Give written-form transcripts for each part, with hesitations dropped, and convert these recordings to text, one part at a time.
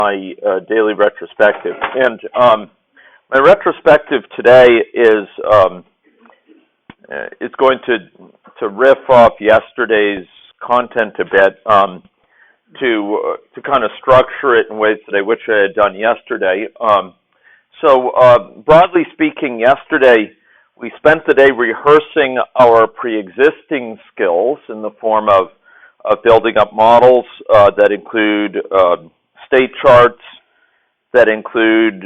my daily retrospective. And my retrospective today is it's going to riff off yesterday's content a bit to kind of structure it in ways that I wish I had done yesterday. So broadly speaking, yesterday we spent the day rehearsing our pre-existing skills in the form of building up models that include state charts, that include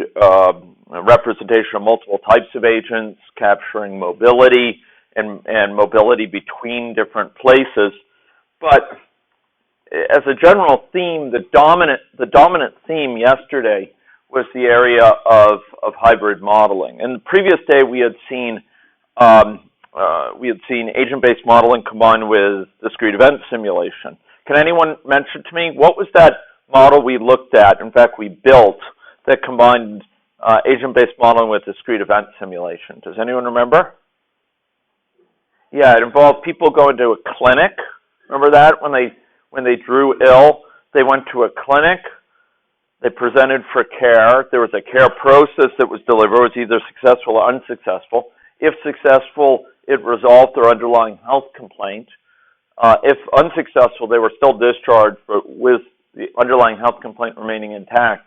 representation of multiple types of agents, capturing mobility and mobility between different places. But as a general theme, the dominant theme yesterday was the area of hybrid modeling. And the previous day we had seen agent-based modeling combined with discrete event simulation. Can anyone mention to me what was that model we looked at? In fact, we built that combined agent-based modeling with discrete event simulation. Does anyone remember? Yeah, it involved people going to a clinic. Remember that when they drew ill, they went to a clinic. They presented for care. There was a care process that was delivered. It was either successful or unsuccessful. If successful, it resolved their underlying health complaint. If unsuccessful, they were still discharged, but with the underlying health complaint remaining intact.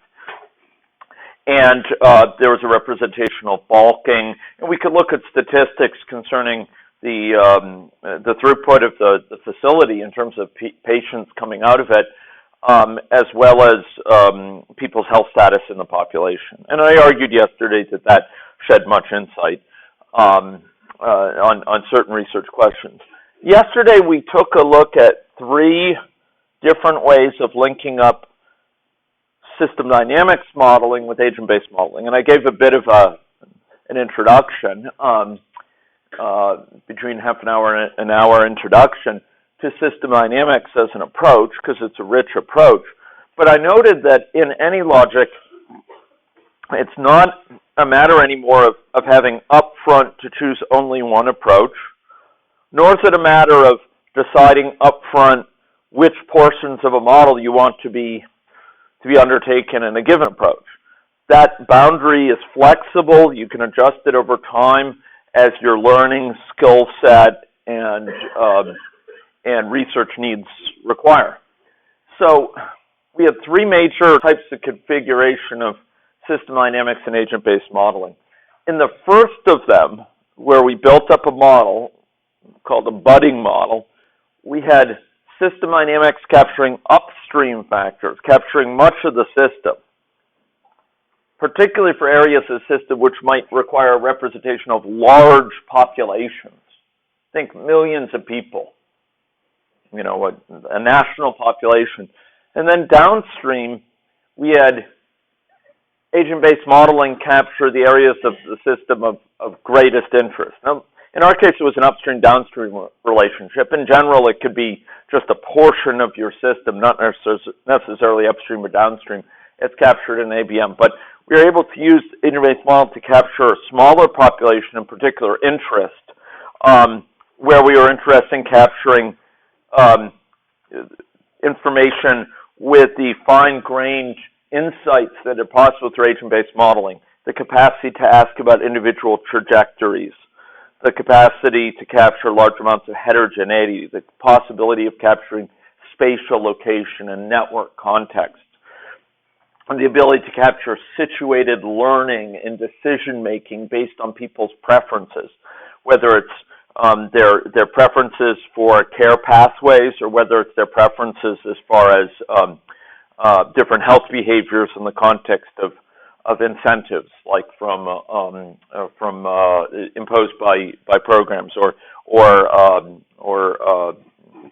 And there was a representational bulking. And we could look at statistics concerning the throughput of the facility in terms of patients coming out of it, as well as people's health status in the population. And I argued yesterday that shed much insight on certain research questions. Yesterday, we took a look at 3 different ways of linking up system dynamics modeling with agent-based modeling. And I gave a bit of an introduction, between half an hour and an hour introduction to system dynamics as an approach, because it's a rich approach. But I noted that in AnyLogic, it's not a matter anymore of having upfront to choose only one approach, nor is it a matter of deciding upfront which portions of a model you want to be undertaken in a given approach. That boundary is flexible. You can adjust it over time as your learning skill set and research needs require. So we have 3 major types of configuration of system dynamics and agent-based modeling. In the first of them, where we built up a model called a budding model, we had system dynamics capturing upstream factors, capturing much of the system, particularly for areas of the system which might require a representation of large populations. Think millions of people, a national population. And then downstream, we had agent-based modeling capture the areas of the system of greatest interest. Now, in our case, it was an upstream-downstream relationship. In general, it could be just a portion of your system, not necessarily upstream or downstream. It's captured in ABM. But we were able to use agent-based model to capture a smaller population in particular interest, where we were interested in capturing information with the fine-grained insights that are possible through agent-based modeling, the capacity to ask about individual trajectories, the capacity to capture large amounts of heterogeneity, the possibility of capturing spatial location and network context, and the ability to capture situated learning and decision-making based on people's preferences, whether it's their preferences for care pathways or whether it's their preferences as far as different health behaviors in the context of incentives, like from imposed by programs or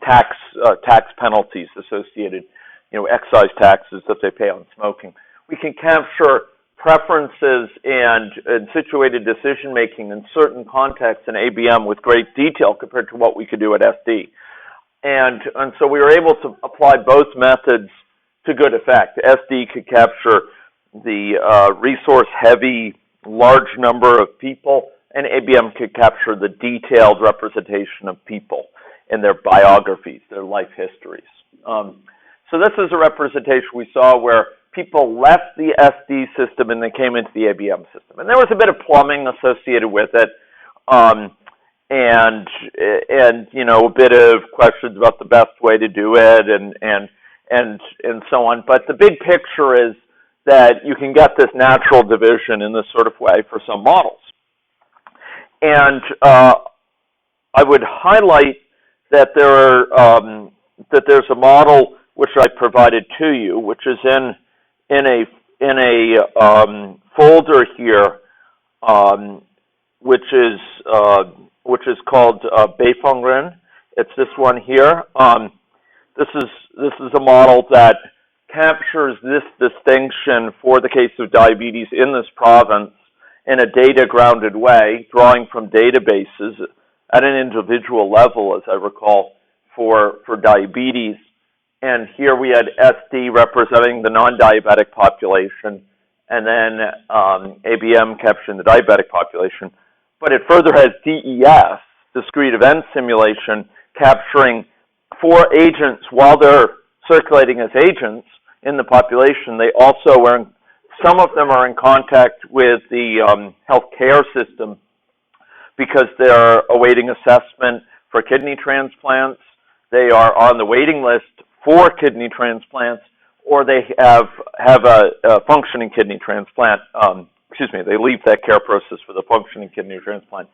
tax penalties associated, excise taxes that they pay on smoking. We can capture preferences and situated decision making in certain contexts in ABM with great detail compared to what we could do at SD. And so we were able to apply both methods to good effect. SD could capture the resource-heavy, large number of people, and ABM could capture the detailed representation of people in their biographies, their life histories. So this is a representation we saw where people left the SD system and they came into the ABM system. And there was a bit of plumbing associated with it, and you know, a bit of questions about the best way to do it and so on. But the big picture is that you can get this natural division in this sort of way for some models. And I would highlight that there's a model which I provided to you, which is in a folder here, which is called Beifengren. It's this one here. This is a model that captures this distinction for the case of diabetes in this province in a data-grounded way, drawing from databases at an individual level, as I recall, for diabetes. And here we had SD representing the non-diabetic population, and then ABM capturing the diabetic population. But it further has DES, discrete event simulation, capturing 4 agents while they're circulating as agents in the population. They also are, some of them are in contact with the healthcare system because they're awaiting assessment for kidney transplants. They are on the waiting list for kidney transplants, or they have a functioning kidney transplant. They leave that care process for the functioning kidney transplant.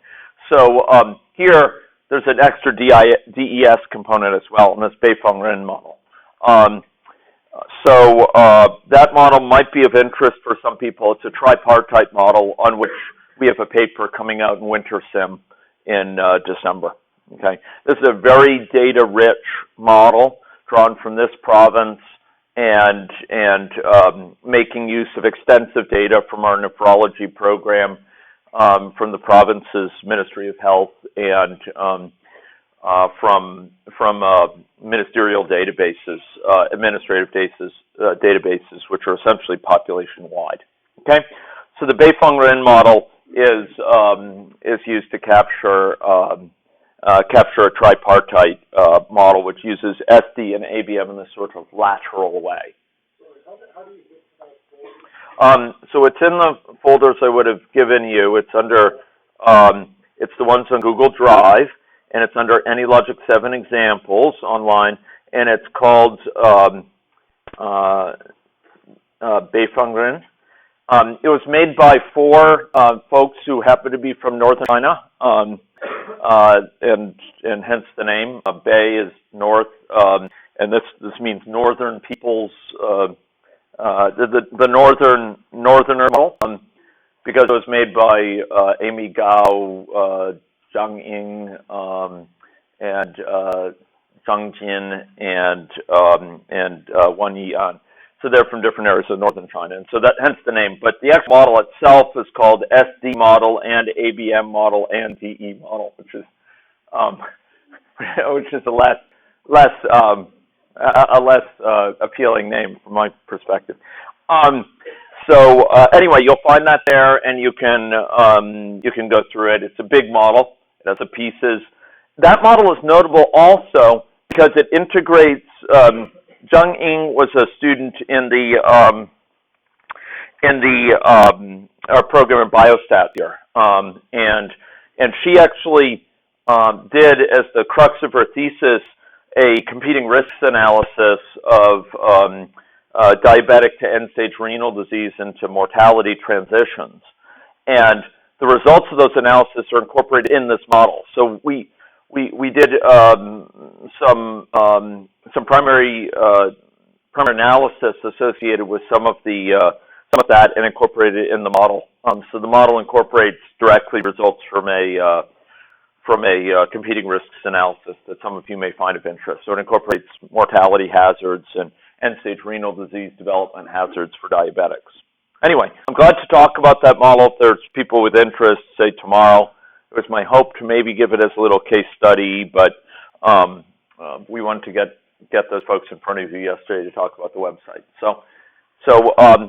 So here, there's an extra DES component as well in this Beifengren model. So that model might be of interest for some people. It's a tripartite model on which we have a paper coming out in Winter Sim in December. Okay, this is a very data-rich model drawn from this province and making use of extensive data from our nephrology program, from the province's Ministry of Health, and from ministerial databases, administrative databases, which are essentially population-wide. Okay, so the Beifengren model is used to capture a tripartite model, which uses SD and ABM in this sort of lateral way. How do you get that? So it's in the folders I would have given you. It's under, it's the ones on Google Drive, and it's under AnyLogic 7 examples online, and it's called Beifengren. It was made by 4 folks who happen to be from northern China, and hence the name. Bei is north, and this means northern peoples, the northerner model, because it was made by Amy Gao, Zhang Ying, and Zhang Jin, and Wan Yian. So they're from different areas of northern China, and so that hence the name. But the actual model itself is called SD model and ABM model and DE model, which is a less appealing name from my perspective. Anyway, you'll find that there, and you can go through it. It's a big model. It has the pieces. That model is notable also because it integrates. Zhang Ying was a student in our program in Biostat here, and she actually did, as the crux of her thesis, a competing risks analysis of diabetic to end-stage renal disease into mortality transitions, and the results of those analyses are incorporated in this model. So we did some primary analysis associated with some of that and incorporated it in the model. So the model incorporates directly results from a competing risks analysis that some of you may find of interest. So it incorporates mortality hazards and end-stage renal disease development hazards for diabetics. Anyway, I'm glad to talk about that model. If there's people with interest, say tomorrow. It was my hope to maybe give it as a little case study, but we wanted to get those folks in front of you yesterday to talk about the website. So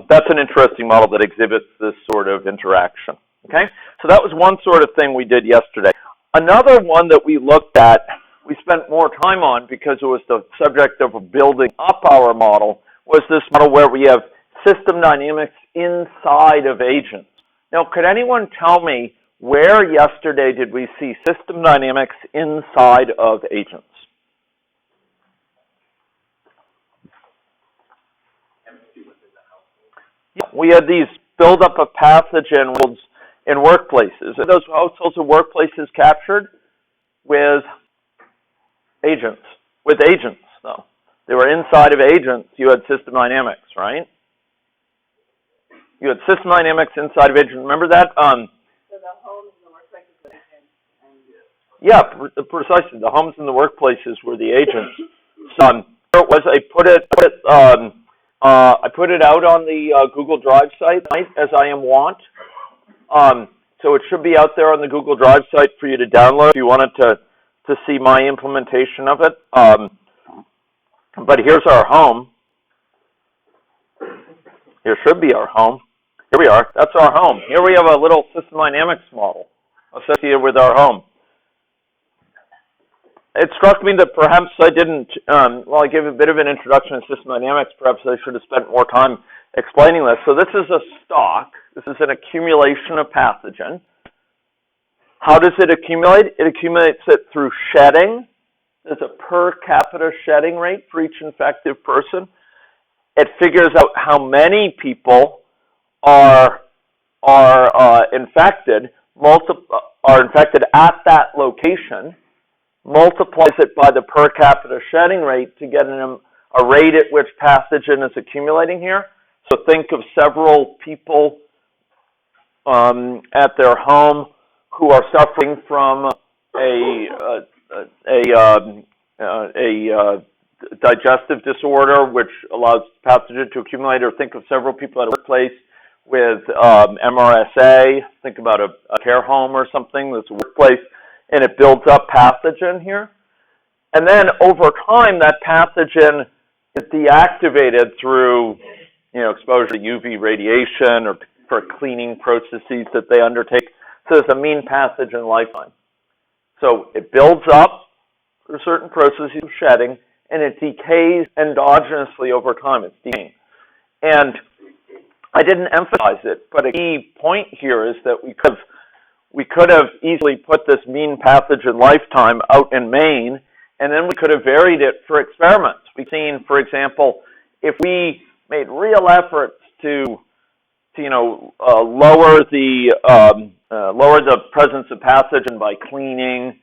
that's an interesting model that exhibits this sort of interaction. Okay, so that was one sort of thing we did yesterday. Another one that we looked at, we spent more time on because it was the subject of building up our model, was this model where we have system dynamics inside of agents. Now, could anyone tell me where yesterday did we see system dynamics inside of agents? Yeah, we had these buildup of pathogen in workplaces. Are those households and workplaces captured with agents? With agents, though. They were inside of agents. You had system dynamics, right? You had system dynamics inside of agents. Remember that? So the homes and the workplaces and yeah, precisely. The homes and the workplaces were the agents. So, it was I put it out on the Google Drive site as I am wont. So it should be out there on the Google Drive site for you to download if you wanted to see my implementation of it. But here's our home. Here should be our home. Here we are. That's our home. Here we have a little system dynamics model associated with our home. It struck me that perhaps I didn't, I gave a bit of an introduction to system dynamics. Perhaps I should have spent more time explaining this. So this is a stock. This is an accumulation of pathogen. How does it accumulate? It accumulates it through shedding. There's a per capita shedding rate for each infected person. It figures out how many people are infected at that location, multiplies it by the per capita shedding rate to get a rate at which pathogen is accumulating here. So think of several people at their home who are suffering from a digestive disorder, which allows pathogen to accumulate, or think of several people at a workplace with MRSA. Think about a care home or something that's a workplace, and it builds up pathogen here. And then over time, that pathogen is deactivated through exposure to UV radiation or for cleaning processes that they undertake. So there's a mean pathogen lifetime. So it builds up through certain processes of shedding, and it decays endogenously over time. It's decaying. And I didn't emphasize it, but a key point here is that we could have easily put this mean pathogen lifetime out in Maine, and then we could have varied it for experiments. We've seen, for example, if we made real efforts to lower the presence of pathogen by cleaning,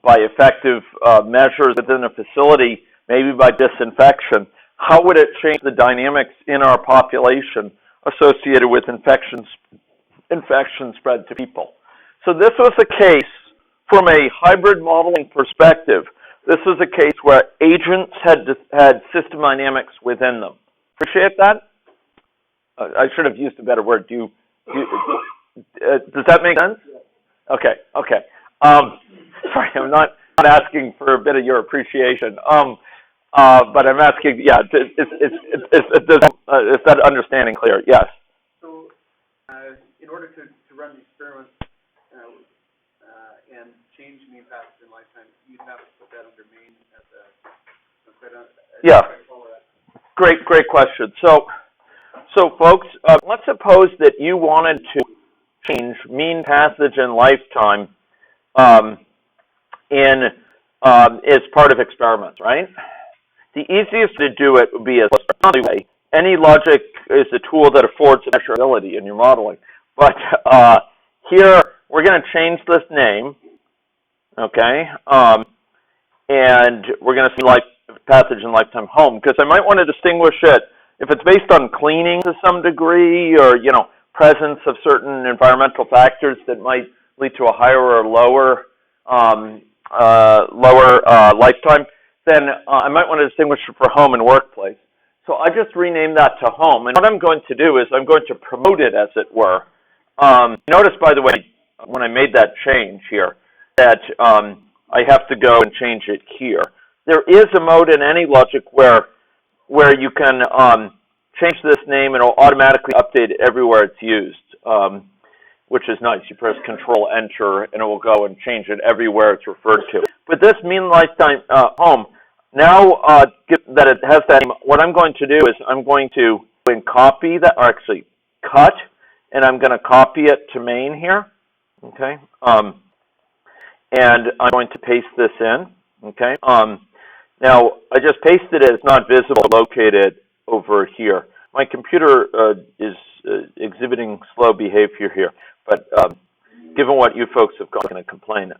by effective measures within a facility, maybe by disinfection, how would it change the dynamics in our population associated with infection spread to people? So this was a case from a hybrid modeling perspective. This was a case where agents had system dynamics within them. Appreciate that? I should have used a better word. Does that make sense? Okay. Sorry, I'm not asking for a bit of your appreciation. But I'm asking, is that understanding clear? Yes. So, in order to run the experiment and change mean pathogen lifetime, you'd have to put that under main as Great question. So folks, let's suppose that you wanted to change mean pathogen lifetime as part of experiments, right? The easiest to do it would be a way. AnyLogic is a tool that affords measurability in your modeling. But here, we're going to change this name, okay? And we're going to see pathogen lifetime home, because I might want to distinguish it if it's based on cleaning to some degree, or presence of certain environmental factors that might lead to a higher or lower lifetime. Then I might want to distinguish it for home and workplace. So I just renamed that to home. And what I'm going to do is I'm going to promote it, as it were. Notice, by the way, when I made that change here, that I have to go and change it here. There is a mode in AnyLogic where you can change this name and it'll automatically update everywhere it's used, which is nice. You press Control-Enter and it will go and change it everywhere it's referred to. But this mean lifetime home, now that it has that name, what I'm going to do is I'm going to and copy that, or actually cut, and I'm going to copy it to main here, okay? And I'm going to paste this in, okay? Now, I just pasted it. It's not visible, located over here. My computer is exhibiting slow behavior here, but given what you folks have got, I'm going to complain.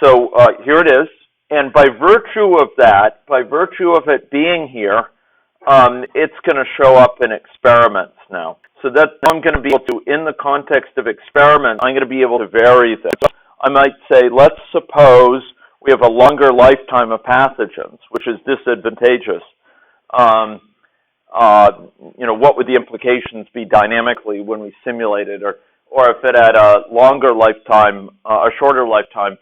So here it is, and by virtue of that, by virtue of it being here, it's going to show up in experiments now. So that I'm going to be able to, in the context of experiments, I'm going to be able to vary this. So I might say, let's suppose we have a longer lifetime of pathogens, which is disadvantageous. What would the implications be dynamically when we simulate it, or if it had a longer lifetime, a shorter lifetime,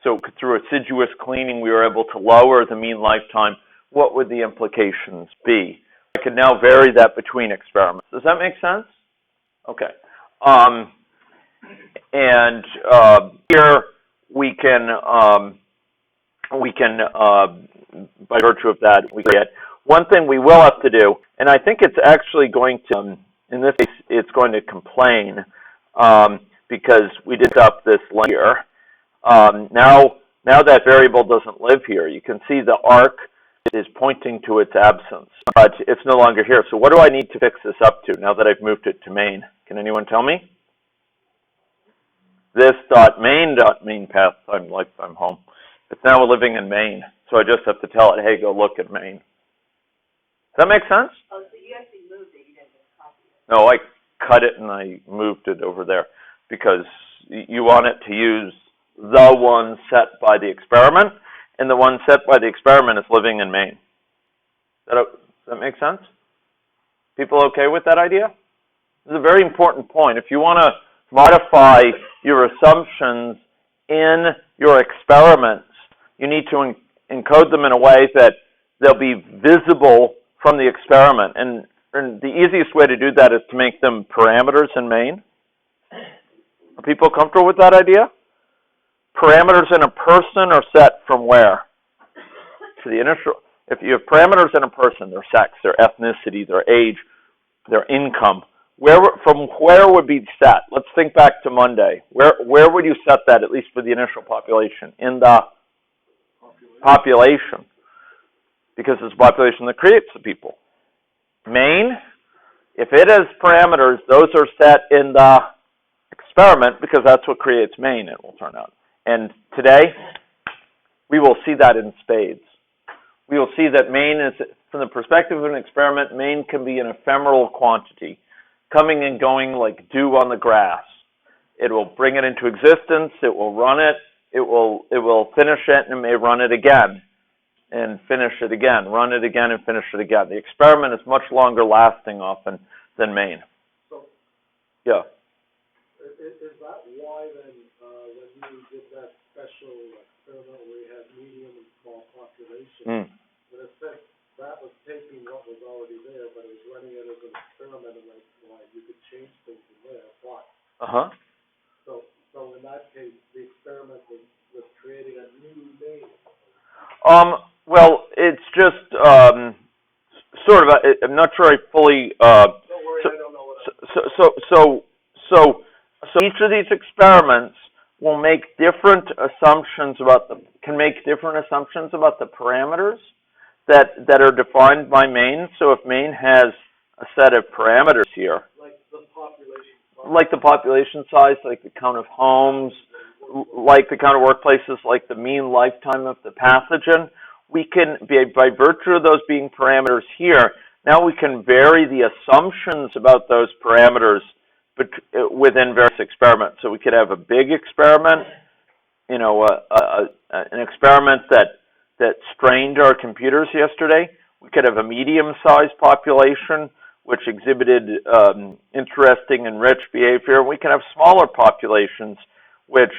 so through assiduous cleaning we were able to lower the mean lifetime, what would the implications be? I could now vary that between experiments. Does that make sense? Okay. And here we can by virtue of that, we get one thing we will have to do, and I think it's actually going to, in this case, it's going to complain because we did up this here. Now that variable doesn't live here. You can see the arc is pointing to its absence, but it's no longer here. So what do I need to fix this up to now that I've moved it to main? Can anyone tell me? This .main path time lifetime home. It's now living in main, so I just have to tell it, hey, go look at main. Does that make sense? Oh, so you actually moved it, you didn't just copy it. No, I cut it and I moved it over there because you want it to use the one set by the experiment, and the one set by the experiment is living in main. Does that make sense? People okay with that idea? This is a very important point. If you want to modify your assumptions in your experiments, you need to encode them in a way that they'll be visible from the experiment. And the easiest way to do that is to make them parameters in main. Are people comfortable with that idea? Parameters in a person are set from where? To the initial. If you have parameters in a person, their sex, their ethnicity, their age, their income, from where would be set? Let's think back to Monday. Where would you set that, at least for the initial population? In the population. Because it's the population that creates the people. Main, if it has parameters, those are set in the experiment because that's what creates main, it will turn out. And today, we will see that in spades. We will see that main is, from the perspective of an experiment, main can be an ephemeral quantity, coming and going like dew on the grass. It will bring it into existence, it will run it, it will finish it, and it may run it again, and finish it again, run it again, and finish it again. The experiment is much longer lasting often than main. So, yeah. Is that why then, when you did that special experiment where you had medium and small population, in a sense, that was taking what was already there, but it was running it as an experiment, and like, well, you could change things in there, but. So in that case, the experiment was creating a new name. Well, it's just sort of. I'm not sure I fully. Don't worry, I don't know what. So each of these experiments will make different assumptions about can make different assumptions about the parameters that are defined by main. So if main has a set of parameters here, like the population size, like the population size, like the count of homes, like the count of workplaces, like the mean lifetime of the pathogen, we can, by virtue of those being parameters here, now we can vary the assumptions about those parameters within various experiments. So we could have a big experiment, an experiment that strained our computers yesterday. We could have a medium-sized population which exhibited interesting and rich behavior. We can have smaller populations which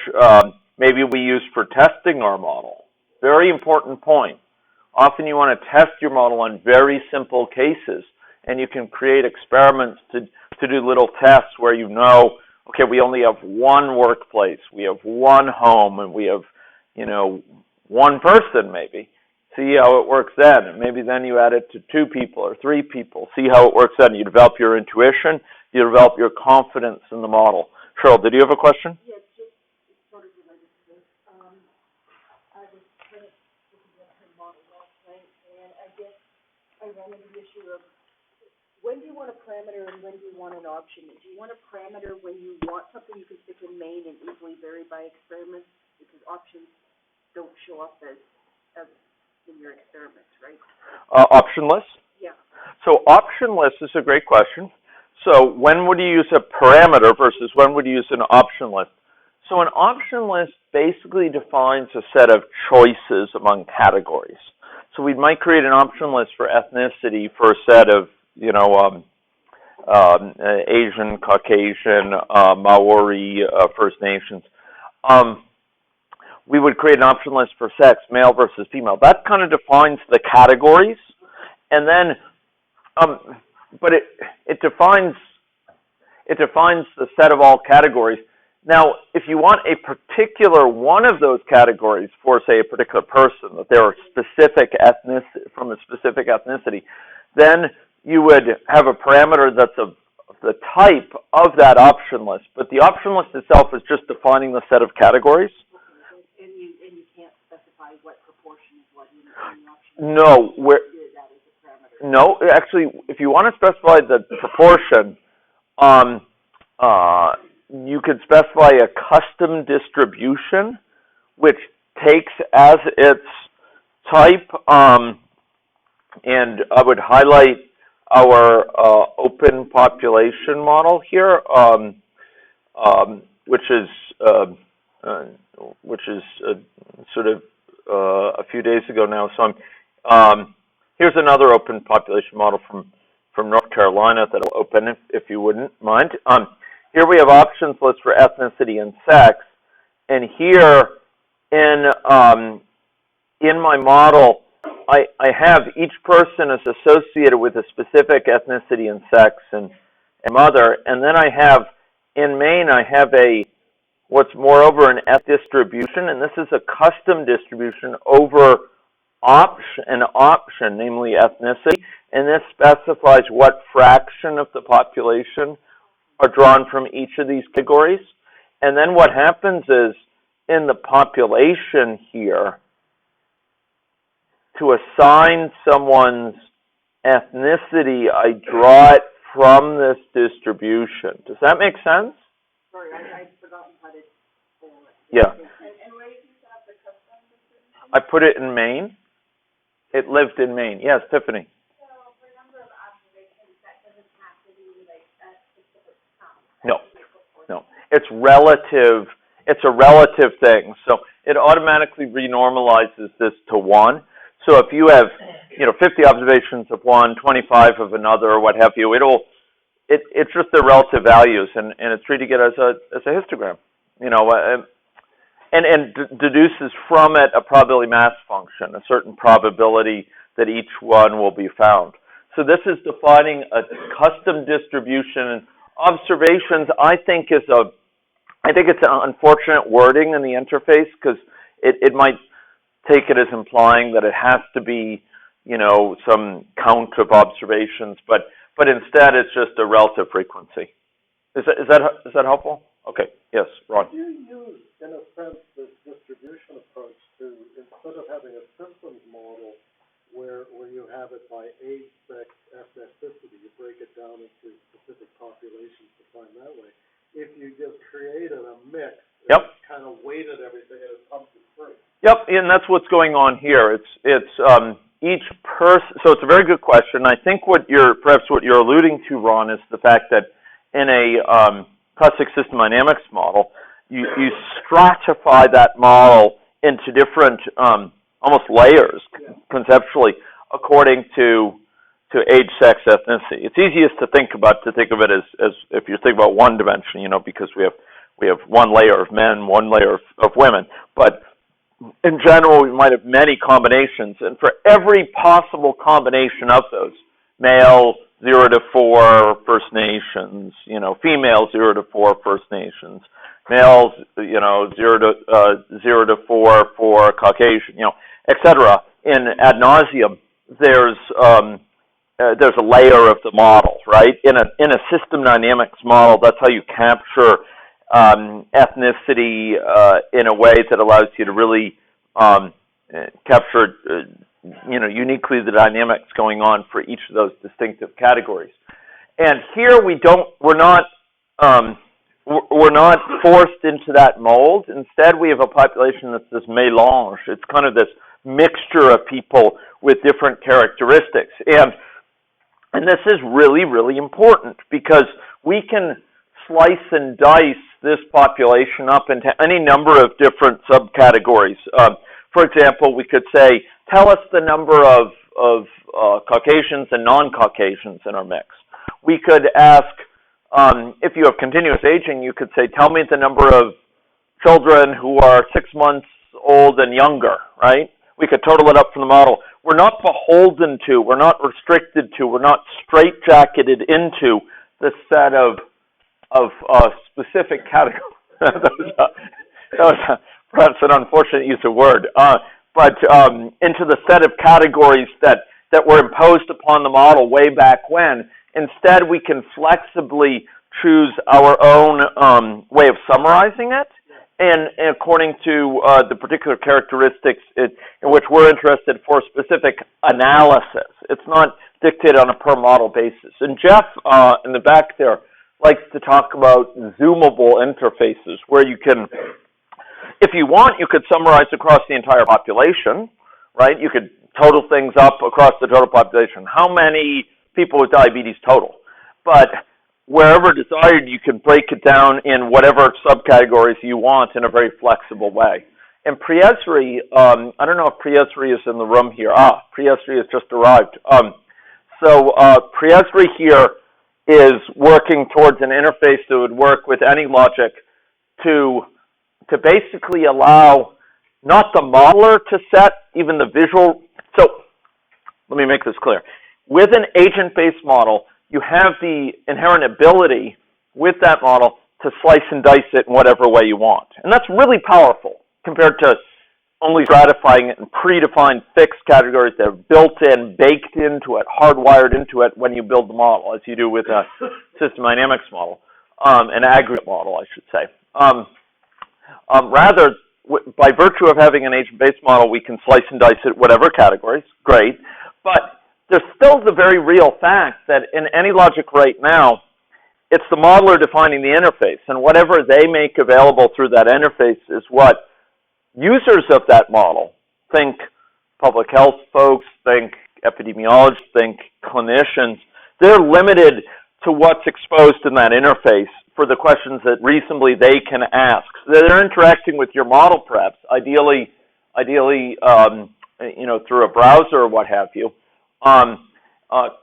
maybe we use for testing our model. Very important point. Often you want to test your model on very simple cases, and you can create experiments to do little tests where okay, we only have one workplace, we have one home, and we have, one person maybe. see how it works then. And maybe then you add it to 2 people or 3 people. See how it works then. You develop your intuition. You develop your confidence in the model. Cheryl, did you have a question? Yeah, just sort of related to this. I was kind of looking at her model last night, and I guess I ran into the issue of when do you want a parameter and when do you want an option? Do you want a parameter when you want something you can stick in main and easily vary by experiment? Because options don't show up as in your experiments, right? Option list? Yeah. So option list is a great question. So when would you use a parameter versus when would you use an option list? So an option list basically defines a set of choices among categories. So we might create an option list for ethnicity for a set of, Asian, Caucasian, Maori, First Nations. We would create an option list for sex, male versus female. That kind of defines the categories, and then, but it defines the set of all categories. Now, if you want a particular one of those categories for, say, a particular person, that they're specific from a specific ethnicity, then you would have a parameter that's of the type of that option list. But the option list itself is just defining the set of categories. And you can't specify what proportion is what in the option. No, no, actually, if you want to specify the proportion, you could specify a custom distribution, which takes as its type, and I would highlight our open population model here, which is sort of a few days ago now. So here's another open population model from North Carolina that I'll open if you wouldn't mind. Here we have options lists for ethnicity and sex, and here in my model, I have each person is associated with a specific ethnicity and sex and mother, and then I have in main I have what's moreover an ethnic distribution, and this is a custom distribution over an option, namely ethnicity, and this specifies what fraction of the population are drawn from each of these categories. And then what happens is, in the population here, to assign someone's ethnicity, I draw it from this distribution. Does that make sense? Sorry, I'd forgotten how to pull it. Yeah. And where did you set up the custom distribution? I put it in Maine. It lived in Maine. Yes, Tiffany. So for number of observations, that doesn't have to be like a specific count. No. It's relative. It's a relative thing. So it automatically renormalizes this to 1. So if you have, 50 observations of one, 25 of another, or what have you, it's just the relative values, and it's treated as a histogram, and deduces from it a probability mass function, a certain probability that each one will be found. So this is defining a custom distribution. And observations, I think it's an unfortunate wording in the interface, because it might take it as implying that it has to be, some count of observations, but instead it's just a relative frequency. Is that helpful? Okay. Yes, Ron. Do you use, in a sense, this distribution approach to, instead of having a systems model where you have it by age, sex, ethnicity, you break it down into specific populations defined that way. If you just created a mix, yep, kind of weighted everything and it comes to free. Yep, and that's what's going on here. It's each person. So it's a very good question. I think perhaps what you're alluding to, Ron, is the fact that in a classic system dynamics model, you stratify that model into different almost layers, conceptually, according to age, sex, ethnicity. It's easiest to think of it as if you think about one dimension, because we have one layer of men, one layer of women, but in general, we might have many combinations, and for every possible combination of those, male 0 to 4 First Nations, female 0 to 4 First Nations, males 0 to 4 for Caucasian, et cetera, in ad nauseum, there's a layer of the model, right? In a system dynamics model, that's how you capture ethnicity in a way that allows you to really capture, uniquely the dynamics going on for each of those distinctive categories. And here we're not forced into that mold. Instead, we have a population that's this mélange. It's kind of this mixture of people with different characteristics. And this is really, really important because we can slice and dice this population up into any number of different subcategories. For example, we could say, tell us the number of Caucasians and non-Caucasians in our mix. We could ask, if you have continuous aging, you could say, tell me the number of children who are 6 months old and younger, right? We could total it up from the model. We're not beholden to, we're not restricted to, we're not straitjacketed into the set of specific categories. that was perhaps an unfortunate use of word, but into the set of categories that were imposed upon the model way back when. Instead, we can flexibly choose our own way of summarizing it, and according to the particular characteristics in which we're interested for specific analysis. It's not dictated on a per model basis. And Jeff, in the back there, likes to talk about zoomable interfaces, where you can, if you want, you could summarize across the entire population, right? You could total things up across the total population. How many people with diabetes total? But wherever desired, you can break it down in whatever subcategories you want in a very flexible way. And Priyesri, I don't know if Priyesri is in the room here. Priyesri has just arrived. So Priyesri here is working towards an interface that would work with AnyLogic to basically allow not the modeler to set even the visual. So let me make this clear. With an agent-based model, you have the inherent ability with that model to slice and dice it in whatever way you want. And that's really powerful compared to only gratifying it in predefined fixed categories that are built in, baked into it, hardwired into it when you build the model, as you do with a system dynamics model, an aggregate model, I should say. Rather, by virtue of having an agent-based model, we can slice and dice it whatever categories, great, but there's still the very real fact that in AnyLogic right now, it's the modeler defining the interface, and whatever they make available through that interface is what users of that model, think public health folks, think epidemiologists, think clinicians, they're limited to what's exposed in that interface for the questions that reasonably they can ask. So they're interacting with your model perhaps, ideally, through a browser or what have you. I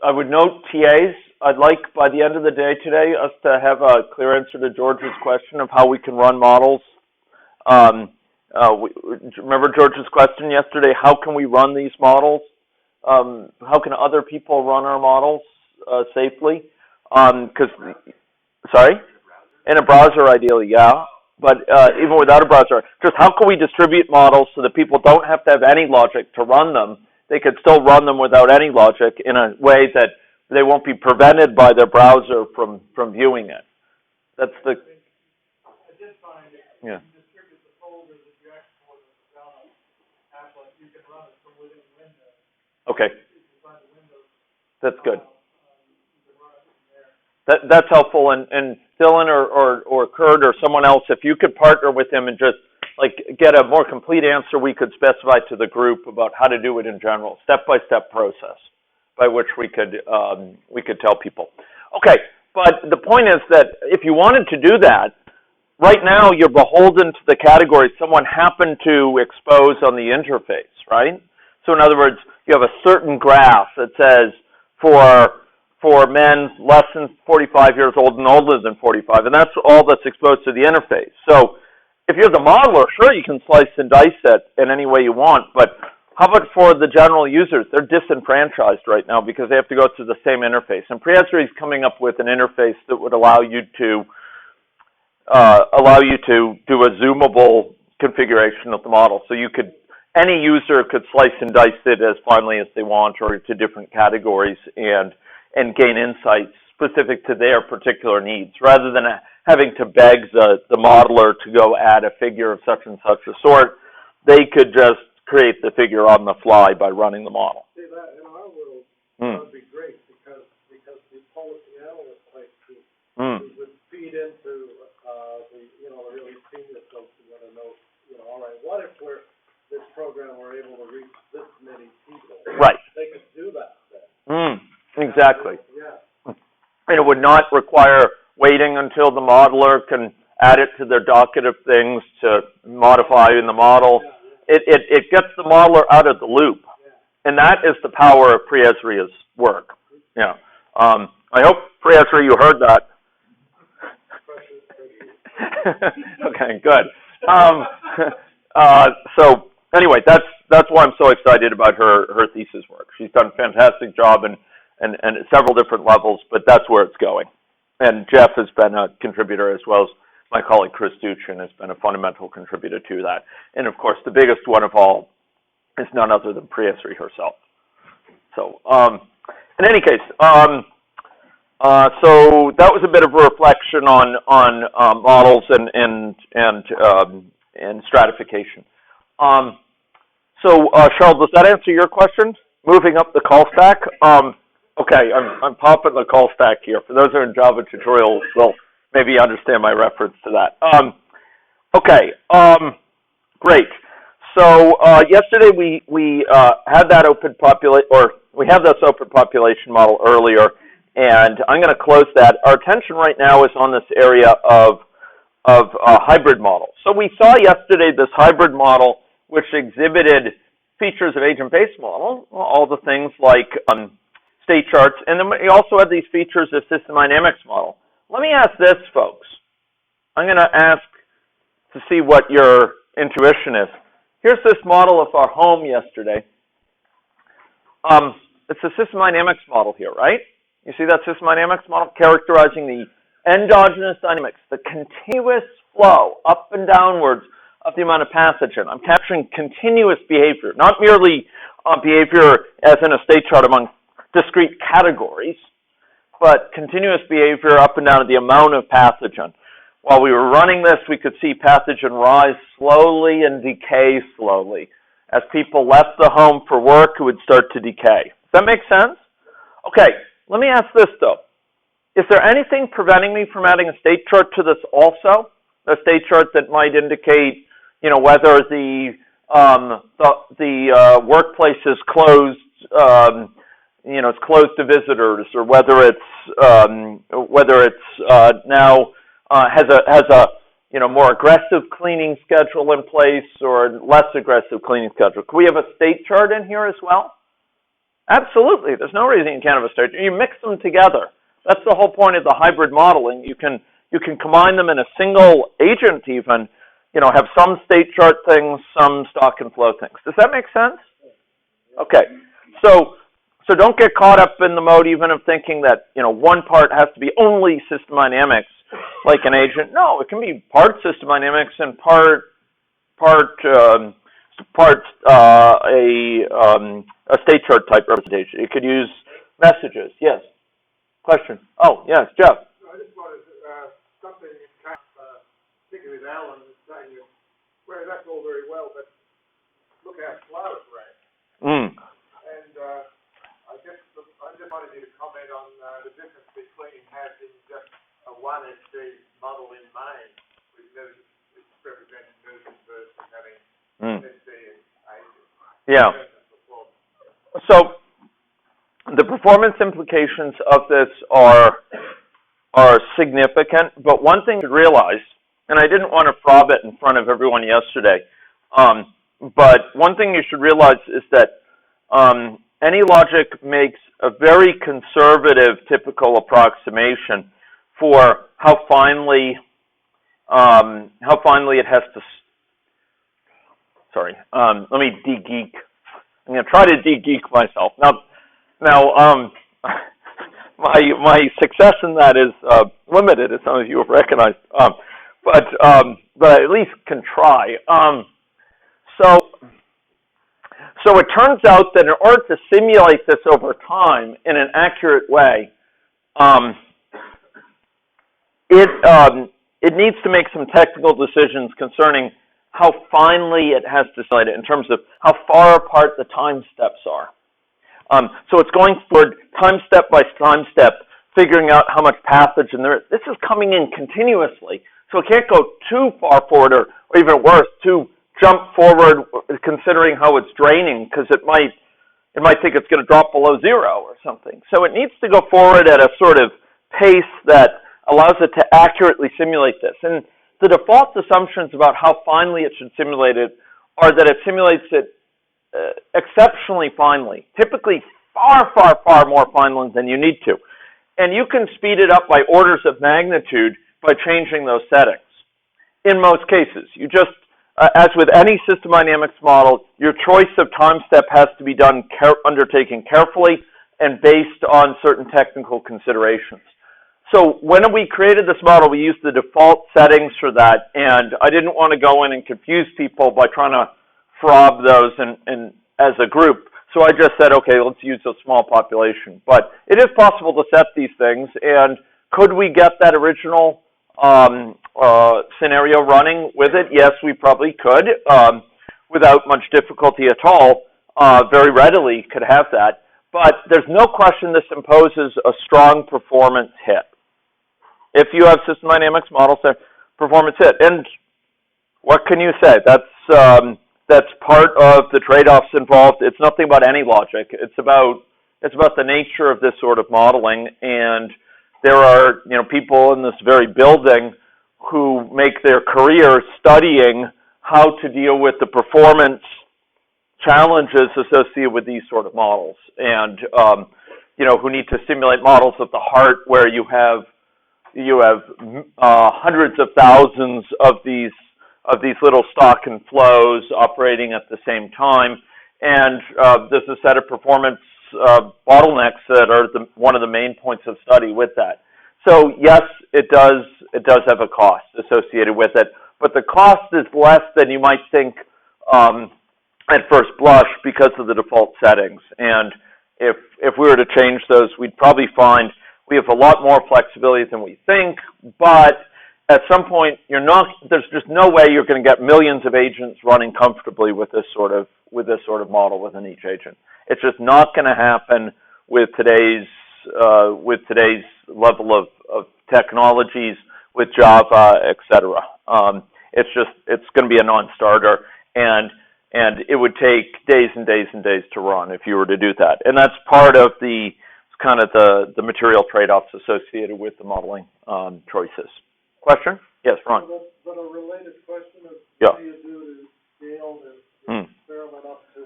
would note TAs, I'd like by the end of the day today us to have a clear answer to George's question of how we can run models. Remember George's question yesterday, how can we run these models? How can other people run our models safely? Sorry? In a browser ideally, yeah. But even without a browser, just how can we distribute models so that people don't have to have AnyLogic to run them? They could still run them without AnyLogic in a way that they won't be prevented by their browser from viewing it. That's the... I did find it. Yeah. You distribute the folders that you export as a applet, you can run it from within Windows. Okay. If you find the Windows, that's good. you can run it from there. That's helpful. And Dylan or Kurt or someone else, if you could partner with him and just get a more complete answer, we could specify to the group about how to do it in general, step-by-step process by which we could tell people. Okay, but the point is that if you wanted to do that, right now you're beholden to the category someone happened to expose on the interface, right? So in other words, you have a certain graph that says for men less than 45 years old and older than 45, and that's all that's exposed to the interface. So if you're the modeler, sure, you can slice and dice it in any way you want, but how about for the general users? They're disenfranchised right now because they have to go through the same interface. And Priyesri is coming up with an interface that would allow you to do a zoomable configuration of the model. So you could any user could slice and dice it as finely as they want or to different categories and gain insights specific to their particular needs, rather than having to beg the modeler to go add a figure of such and such a sort. They could just create the figure on the fly by running the model. See, that in our world, that would be great because the policy analyst type team would feed into the really senior folks who want to know, all right, what if this program we're able to reach this many people? Right. They could do that then. Exactly. Yeah. And it would not require waiting until the modeler can add it to their docket of things to modify in the model. It gets the modeler out of the loop. And that is the power of Priesria's work. Yeah. I hope, Priesria, you heard that. Okay, good. So anyway, that's why I'm so excited about her thesis work. She's done a fantastic job and at several different levels, but that's where it's going. And Jeff has been a contributor, as well as my colleague Chris Duchin has been a fundamental contributor to that. And of course, the biggest one of all is none other than Priesri herself. So, in any case, so that was a bit of a reflection on models and stratification. So, Charles, does that answer your question? Moving up the call stack. Okay, I'm popping the call stack here. For those who are in Java tutorials, will maybe understand my reference to that. Okay, great. So yesterday we had that open population, or we had this open population model earlier, and I'm going to close that. Our attention right now is on this area of hybrid model. So we saw yesterday this hybrid model, which exhibited features of agent-based model, all the things like state charts, and then we also have these features of system dynamics model. Let me ask this, folks. I'm going to ask to see what your intuition is. Here's this model of our home yesterday. It's a system dynamics model here, right? You see that system dynamics model characterizing the endogenous dynamics, the continuous flow up and downwards of the amount of pathogen. I'm capturing continuous behavior, not merely behavior as in a state chart among discrete categories, but continuous behavior up and down of the amount of pathogen. While we were running this, we could see pathogen rise slowly and decay slowly. As people left the home for work, it would start to decay. Does that make sense? Okay, let me ask this though. Is there anything preventing me from adding a state chart to this also? A state chart that might indicate, whether the workplace is closed, it's closed to visitors, or whether it's now has a more aggressive cleaning schedule in place or less aggressive cleaning schedule. Can we have a state chart in here as well? Absolutely. There's no reason you can't have a state chart. You mix them together. That's the whole point of the hybrid modeling. You can combine them in a single agent even, have some state chart things, some stock and flow things. Does that make sense? Okay. So don't get caught up in the mode even of thinking that, one part has to be only system dynamics like an agent. No, it can be part system dynamics and part a state chart type representation. You could use messages. Yes. Question. Oh, yes, Jeff. I just wanted something in kind of particularly with Alan saying, well, that's all very well, but look how slow it ran. And I just wanted you to comment on the difference between having just a 1SD model in main, which represents versions versus having SD and agent. Yeah. So the performance implications of this are significant, but one thing to realize, and I didn't want to probe it in front of everyone yesterday, but one thing you should realize is that AnyLogic makes a very conservative typical approximation for how finely it has to. Sorry, let me de-geek. I'm going to try to de-geek myself now. My success in that is limited, as some of you have recognized, but I at least can try. So So it turns out that in order to simulate this over time in an accurate way, it needs to make some technical decisions concerning how finely it has to simulate it in terms of how far apart the time steps are. So it's going forward time step by time step, figuring out how much pathogen there is. This is coming in continuously, so it can't go too far forward or even worse, too jump forward considering how it's draining, because it might think it's going to drop below zero or something. So it needs to go forward at a sort of pace that allows it to accurately simulate this. And the default assumptions about how finely it should simulate it are that it simulates it exceptionally finely, typically far, far, far more finely than you need to. And you can speed it up by orders of magnitude by changing those settings. In most cases, you just, as with any system dynamics model, your choice of time step has to be undertaken carefully and based on certain technical considerations. So when we created this model, we used the default settings for that, and I didn't want to go in and confuse people by trying to frob those in as a group. So I just said, okay, let's use a small population. But it is possible to set these things, and could we get that original scenario running with it? Yes, we probably could, without much difficulty at all. Very readily could have that. But there's no question this imposes a strong performance hit. If you have system dynamics models, performance hit. And what can you say? That's part of the trade-offs involved. It's nothing about AnyLogic. It's about the nature of this sort of modeling. And there are people in this very building who make their career studying how to deal with the performance challenges associated with these sort of models, and who need to simulate models of the heart where you have hundreds of thousands of these little stock and flows operating at the same time, and there's a set of performance bottlenecks that are one of the main points of study with that. So yes, it does have a cost associated with it, but the cost is less than you might think at first blush because of the default settings. And if we were to change those, we'd probably find we have a lot more flexibility than we think, but at some point there's just no way you're going to get millions of agents running comfortably with this sort of model within each agent. It's just not going to happen with today's level of technologies, with Java, etc. It's going to be a non-starter, and it would take days and days and days to run if you were to do that. And that's part of the material trade-offs associated with the modeling choices. Question? Yes, Ron. But a related question is, yeah. What do you do to scale this experiment up to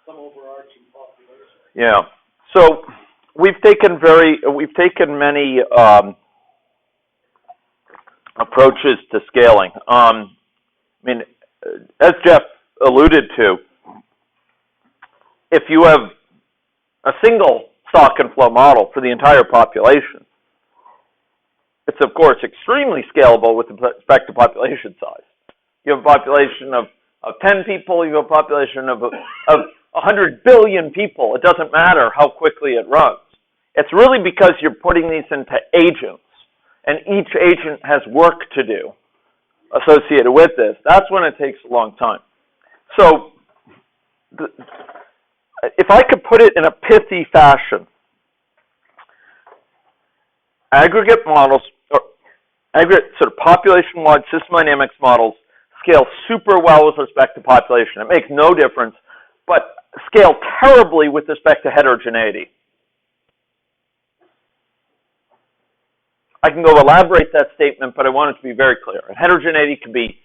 some overarching population? Yeah. So we've taken many approaches to scaling. As Jeff alluded to, if you have a single stock and flow model for the entire population, it's of course extremely scalable with respect to population size. You have a population of 10 people, you have a population of 100 billion people. It doesn't matter how quickly it runs. It's really because you're putting these into agents, and each agent has work to do associated with this. That's when it takes a long time. So if I could put it in a pithy fashion, aggregate models, or aggregate sort of population-wide system dynamics models scale super well with respect to population. It makes no difference, but scale terribly with respect to heterogeneity. I can go elaborate that statement, but I want it to be very clear. And heterogeneity can be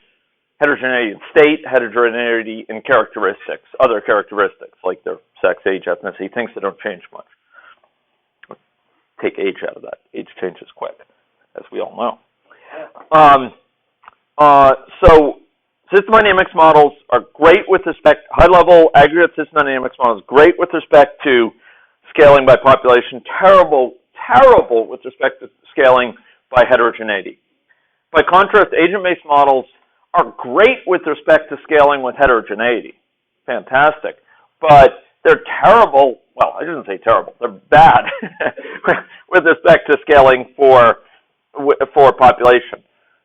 heterogeneity in state, heterogeneity in characteristics, other characteristics like their sex, age, ethnicity, things that don't change much. Take age out of that. Age changes quick, as we all know. So system dynamics models are great with respect, high-level aggregate system dynamics models, great with respect to scaling by population, terrible with respect to scaling by heterogeneity. By contrast, agent-based models are great with respect to scaling with heterogeneity. Fantastic. but they're terrible. Well, I shouldn't say terrible. They're bad with respect to scaling for population.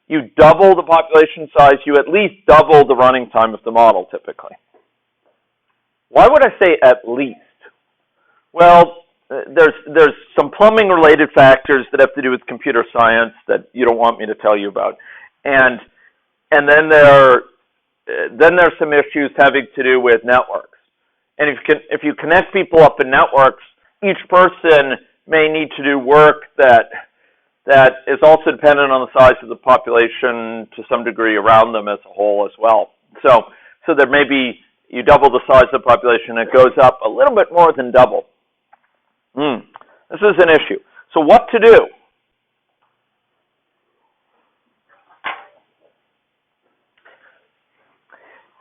You double the population size, you at least double the running time of the model typically. Why would I say at least? Well, there's some plumbing related factors that have to do with computer science that you don't want me to tell you about, and then there's some issues having to do with networks. And if you connect people up in networks, each person may need to do work that is also dependent on the size of the population to some degree around them as a whole as well. So there may be, you double the size of the population, it goes up a little bit more than double. This is an issue. So what to do?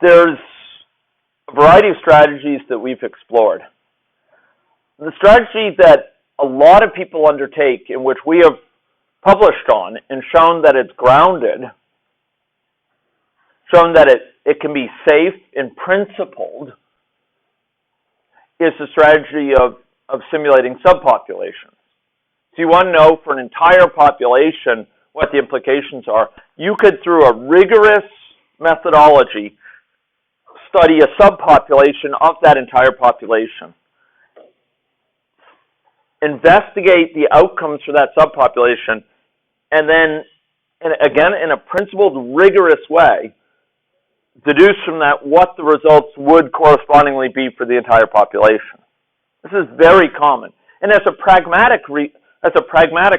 There's a variety of strategies that we've explored. The strategy that a lot of people undertake, in which we have published on and shown that it's grounded, shown that it can be safe and principled, is the strategy of simulating subpopulations. So you want to know for an entire population what the implications are. You could, through a rigorous methodology, study a subpopulation of that entire population. Investigate the outcomes for that subpopulation, and then, again, in a principled, rigorous way, deduce from that what the results would correspondingly be for the entire population. This is very common. And as a pragmatic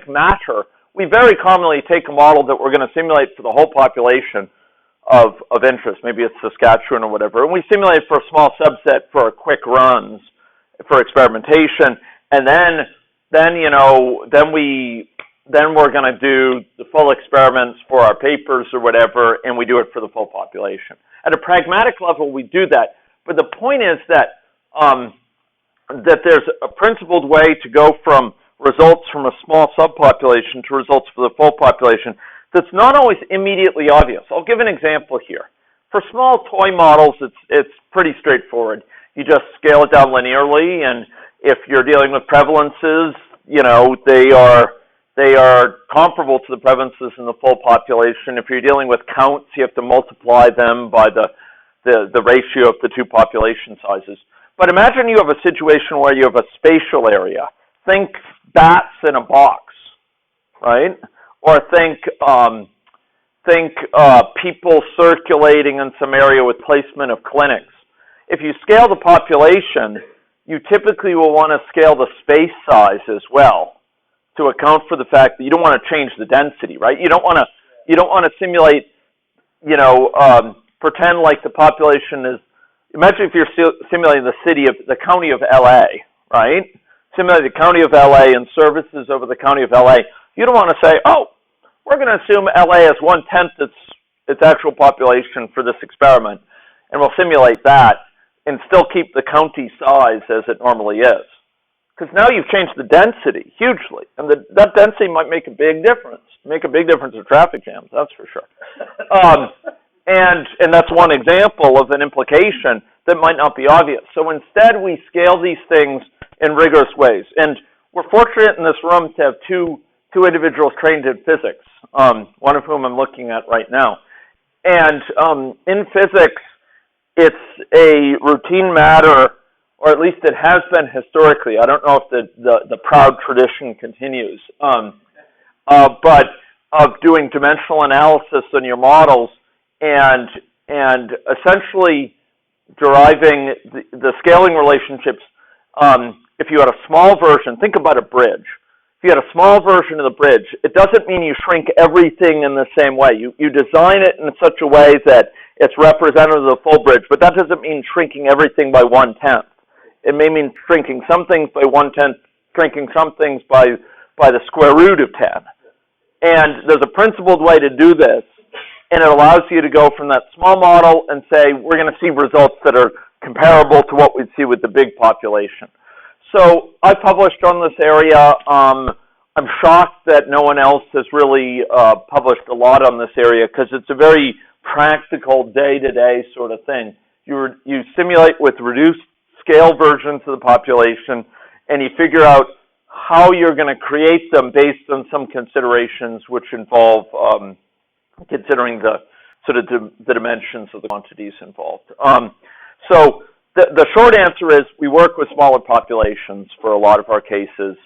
matter, we very commonly take a model that we're going to simulate for the whole population of interest. Maybe it's Saskatchewan or whatever. And we simulate for a small subset for quick runs, for experimentation. And then we're going to do the full experiments for our papers or whatever, and we do it for the full population. At a pragmatic level, we do that. But the point is that there's a principled way to go from results from a small subpopulation to results for the full population that's not always immediately obvious. I'll give an example here. For small toy models, it's pretty straightforward. You just scale it down linearly, and if you're dealing with prevalences, they are comparable to the prevalences in the full population. If you're dealing with counts, you have to multiply them by the ratio of the two population sizes. But imagine you have a situation where you have a spatial area. Think bats in a box, right? Or think people circulating in some area with placement of clinics. If you scale the population, you typically will want to scale the space size as well to account for the fact that you don't want to change the density, right? You don't want to simulate, pretend like the population is. Imagine if you're simulating the county of LA, right? Simulate the county of LA and services over the county of LA. You don't want to say, oh, we're going to assume LA is 1/10 its actual population for this experiment, and we'll simulate that and still keep the county size as it normally is. Because now you've changed the density hugely, and that density might make a big difference. Make a big difference in traffic jams, that's for sure. And that's one example of an implication that might not be obvious. So instead, we scale these things in rigorous ways. And we're fortunate in this room to have two individuals trained in physics, one of whom I'm looking at right now. And in physics, it's a routine matter, or at least it has been historically. I don't know if the proud tradition continues, but of doing dimensional analysis on your models and essentially deriving the scaling relationships. If you had a small version, think about a bridge. If you had a small version of the bridge, it doesn't mean you shrink everything in the same way. You design it in such a way that it's representative of the full bridge, but that doesn't mean shrinking everything by 1/10. It may mean shrinking some things by 1/10, shrinking some things by the square root of 10. And there's a principled way to do this, and it allows you to go from that small model and say, we're going to see results that are comparable to what we'd see with the big population. So I published on this area. I'm shocked that no one else has really published a lot on this area because it's a very practical day-to-day sort of thing. You simulate with reduced scale versions of the population, and you figure out how you're going to create them based on some considerations which involve considering the sort of the dimensions of the quantities involved. So the short answer is we work with smaller populations for a lot of our cases.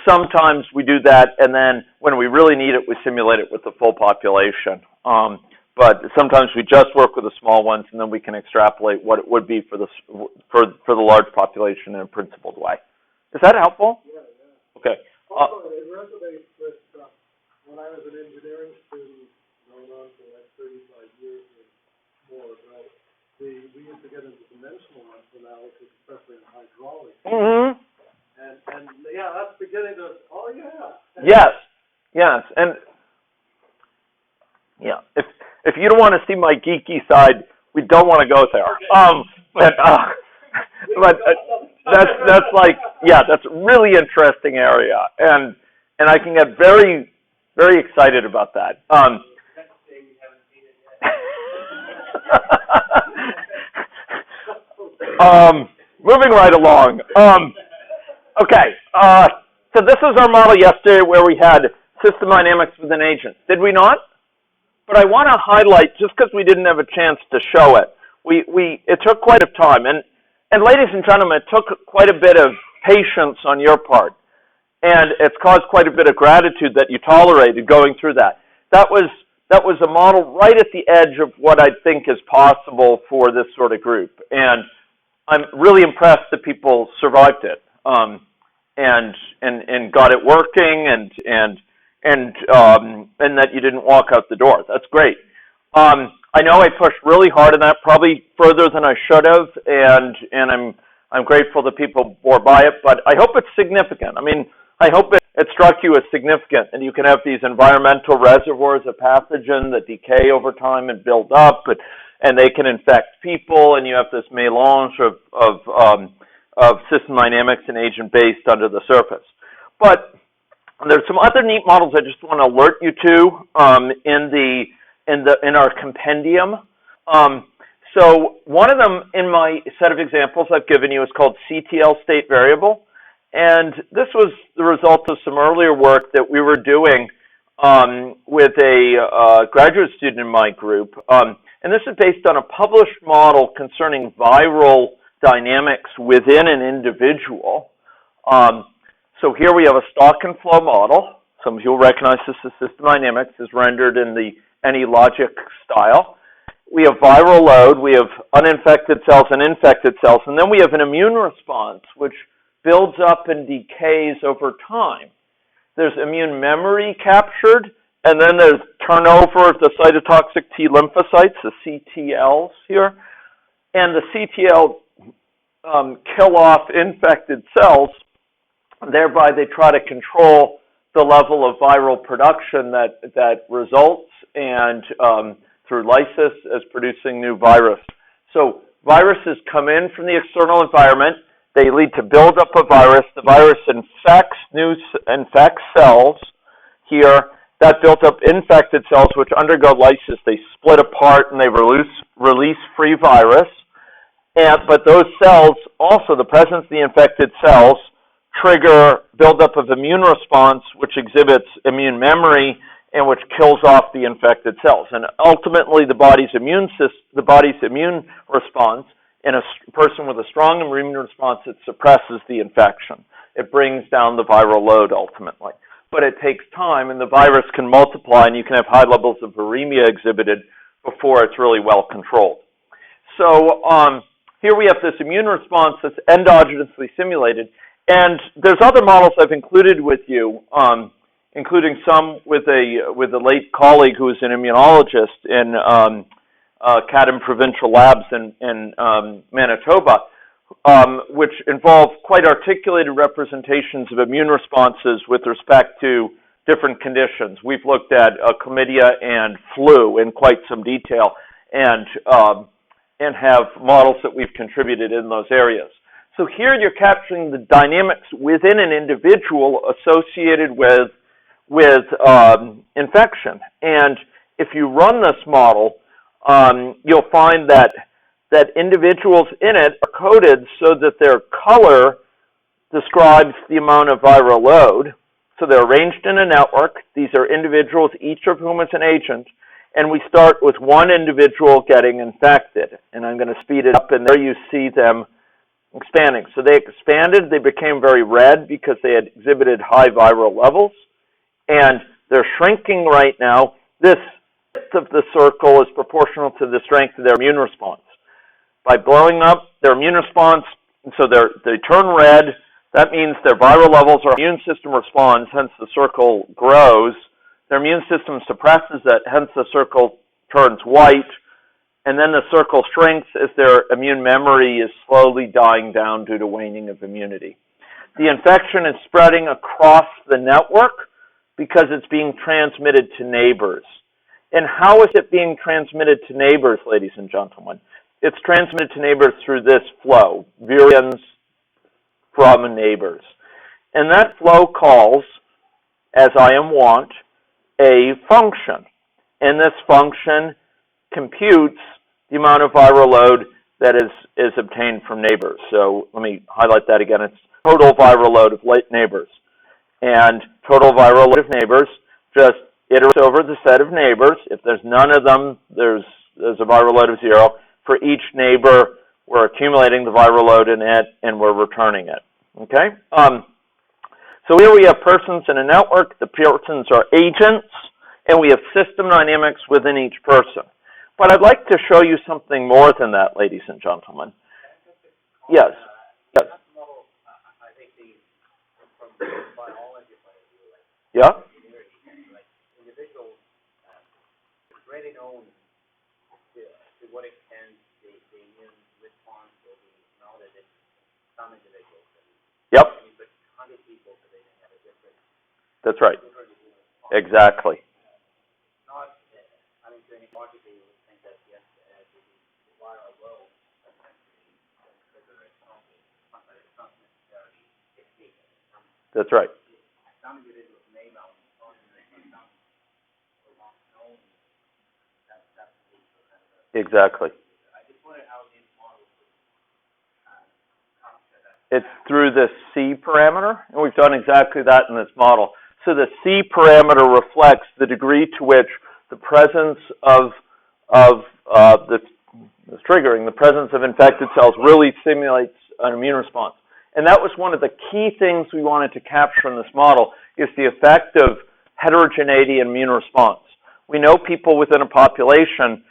Sometimes we do that, and then when we really need it, we simulate it with the full population. But sometimes we just work with the small ones, and then we can extrapolate what it would be for the large population in a principled way. Is that helpful? Yeah, yeah. Okay. Also, it resonates with when I was an engineering student, going on for like 35 years or more ago. We used to get into dimensional analysis, especially in hydraulics. Mm-hmm. And yeah, that's beginning to. Oh yeah. Yes. Yes. And yeah, if you don't want to see my geeky side, we don't want to go there. But that's like, yeah, that's a really interesting area, and I can get very, very excited about that. Moving right along. Okay, so this was our model yesterday where we had system dynamics with an agent. Did we not? But I want to highlight, just because we didn't have a chance to show it, it took quite a time. And ladies and gentlemen, it took quite a bit of patience on your part. And it's caused quite a bit of gratitude that you tolerated going through that. That was a model right at the edge of what I think is possible for this sort of group. And I'm really impressed that people survived it, and got it working, and that you didn't walk out the door. That's great. I know I pushed really hard on that, probably further than I should have, and I'm grateful that people bore by it, but I hope it's significant. I mean, I hope it struck you as significant, and you can have these environmental reservoirs of pathogen that decay over time and build up, and they can infect people, and you have this melange of system dynamics and agent-based under the surface. But there's some other neat models I just want to alert you to in our compendium. So one of them in my set of examples I've given you is called CTL state variable. And this was the result of some earlier work that we were doing with a graduate student in my group. And this is based on a published model concerning viral dynamics within an individual. So here we have a stock and flow model. Some of you will recognize this as system dynamics, is rendered in the AnyLogic style. We have viral load, we have uninfected cells and infected cells, and then we have an immune response which builds up and decays over time. There's immune memory captured, and then there's turnover of the cytotoxic T lymphocytes, the CTLs here, and the CTL kill off infected cells. Thereby, they try to control the level of viral production that results, and through lysis as producing new virus. So viruses come in from the external environment. They lead to buildup of virus. The virus infects cells here. That built up infected cells which undergo lysis. They split apart and they release free virus. But those cells, also the presence of the infected cells, trigger buildup of immune response, which exhibits immune memory and which kills off the infected cells. And ultimately, the body's immune response in a person with a strong immune response, it suppresses the infection. It brings down the viral load ultimately. But it takes time, and the virus can multiply, and you can have high levels of viremia exhibited before it's really well controlled. So here we have this immune response that's endogenously simulated. And there's other models I've included with you, including some with a late colleague who is an immunologist in CADM Provincial Labs in Manitoba, which involve quite articulated representations of immune responses with respect to different conditions. We've looked at chlamydia and flu in quite some detail, and have models that we've contributed in those areas. So here you're capturing the dynamics within an individual associated with infection. And if you run this model, you'll find that that individuals in it are coded so that their color describes the amount of viral load. So they're arranged in a network. These are individuals, each of whom is an agent. And we start with one individual getting infected. And I'm going to speed it up, and there you see them expanding. So they expanded. They became very red because they had exhibited high viral levels. And they're shrinking right now. This width of the circle is proportional to the strength of their immune response. By blowing up their immune response, so they turn red, that means their viral levels, our immune system responds, hence the circle grows. Their immune system suppresses it, hence the circle turns white, and then the circle shrinks as their immune memory is slowly dying down due to waning of immunity. The infection is spreading across the network because it's being transmitted to neighbors. And how is it being transmitted to neighbors, ladies and gentlemen? It's transmitted to neighbors through this flow, virions from neighbors. And that flow calls, as I am wont, a function. And this function computes the amount of viral load that is obtained from neighbors. So let me highlight that again. It's total viral load of neighbors. And total viral load of neighbors just iterates over the set of neighbors. If there's none of them, there's a viral load of 0. For each neighbor, we're accumulating the viral load in it, and we're returning it. Okay? So here we have persons in a network. The persons are agents, and we have system dynamics within each person. But I'd like to show you something more than that, ladies and gentlemen. Yes. Yes. Yeah? Individuals already know to what extent the immune response will be mounted in some individuals. Yep. When you put 100 people, so they can have a different. That's right. Exactly. Not, I mean, to any logically, you would think that yes, the viral load essentially trigger a something, but it's not necessarily escape. That's right. Some individuals may mount on some or not known that's the kind of Exactly. I just wondered how these models would capture that. It's through the C parameter, and we've done exactly that in this model. So the C parameter reflects the degree to which the presence of the triggering, the presence of infected cells really stimulates an immune response. And that was one of the key things we wanted to capture in this model, is the effect of heterogeneity in immune response. We know people within a population,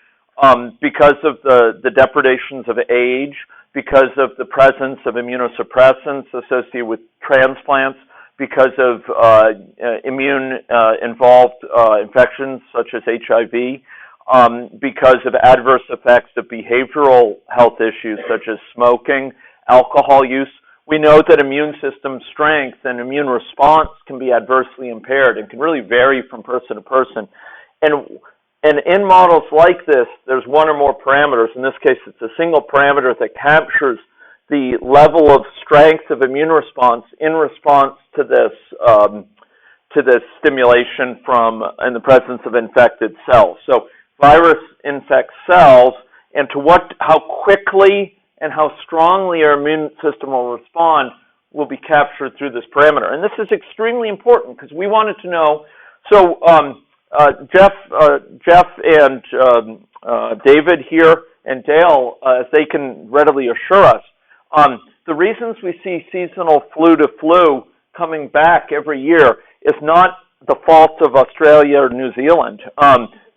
because of the depredations of age, because of the presence of immunosuppressants associated with transplants, because of immune-involved infections such as HIV, because of adverse effects of behavioral health issues such as smoking, alcohol use. We know that immune system strength and immune response can be adversely impaired and can really vary from person to person. And in models like this, there's one or more parameters. In this case, it's a single parameter that captures the level of strength of immune response in response to this stimulation in the presence of infected cells. So virus infects cells, and how quickly and how strongly our immune system will respond will be captured through this parameter. And this is extremely important because we wanted to know. So Jeff and David here and Dale, as they can readily assure us, the reasons we see seasonal flu to flu coming back every year is not the fault of Australia or New Zealand.